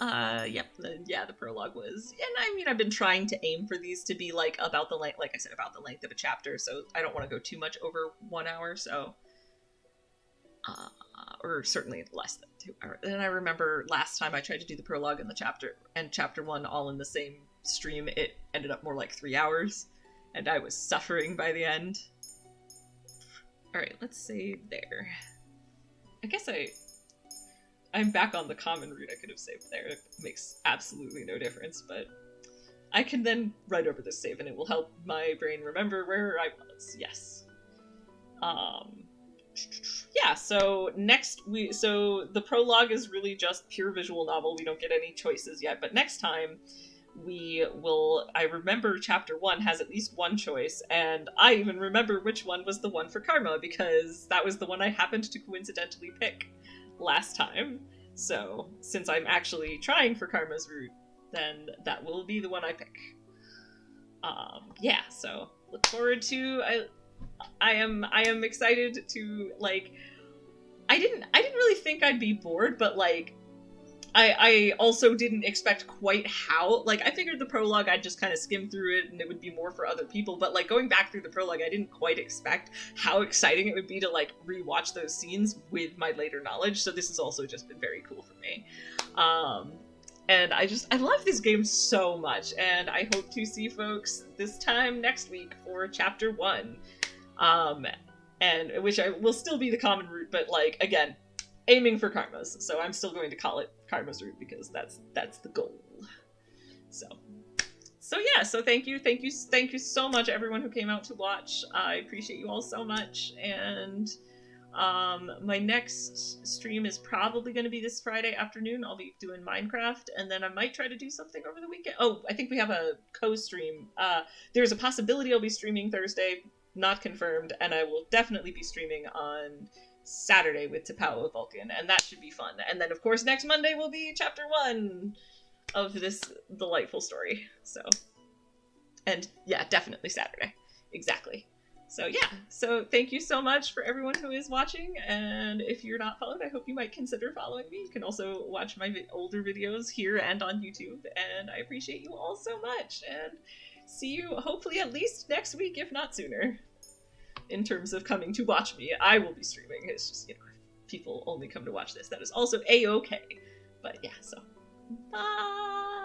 The prologue was, and I mean, I've been trying to aim for these to be like about the length, like I said, about the length of a chapter, so I don't want to go too much over 1 hour, so, or certainly less than 2 hours. And I remember last time I tried to do the prologue and chapter 1 all in the same stream, it ended up more like 3 hours, and I was suffering by the end. Alright, let's save there. I guess I'm back on the common route. I could have saved there. It makes absolutely no difference, but I can then write over this save and it will help my brain remember where I was. Yes. Yeah, so so the prologue is really just pure visual novel. We don't get any choices yet, but next time I remember chapter 1 has at least one choice, and I even remember which one was the one for Karma, because that was the one I happened to coincidentally pick last time. So, since I'm actually trying for Karma's route, then that will be the one I pick. So look forward to I am excited to, like, I didn't really think I'd be bored, but like I also didn't expect quite how, like, I figured the prologue I'd just kind of skim through it and it would be more for other people, but like going back through the prologue I didn't quite expect how exciting it would be to like rewatch those scenes with my later knowledge, so this has also just been very cool for me. And I love this game so much, and I hope to see folks this time next week for chapter 1. And which I will still be the common route, but like again, aiming for karmas, so I'm still going to call it karma's route because that's the goal. So yeah, so thank you so much everyone who came out to watch. I appreciate you all so much, and my next stream is probably going to be this Friday afternoon. I'll be doing Minecraft, and then I might try to do something over the weekend. Oh, I think we have a co-stream. There's a possibility I'll be streaming Thursday, not confirmed, and I will definitely be streaming on Saturday with Tapao with Vulcan, and that should be fun. And then, of course, next Monday will be chapter 1 of this delightful story. So, and yeah, definitely Saturday. Exactly. So yeah, so thank you so much for everyone who is watching, and if you're not followed, I hope you might consider following me. You can also watch my older videos here and on YouTube, and I appreciate you all so much, and see you hopefully at least next week, if not sooner. In terms of coming to watch me, I will be streaming. It's just, if people only come to watch this, that is also a-okay. But yeah, so bye!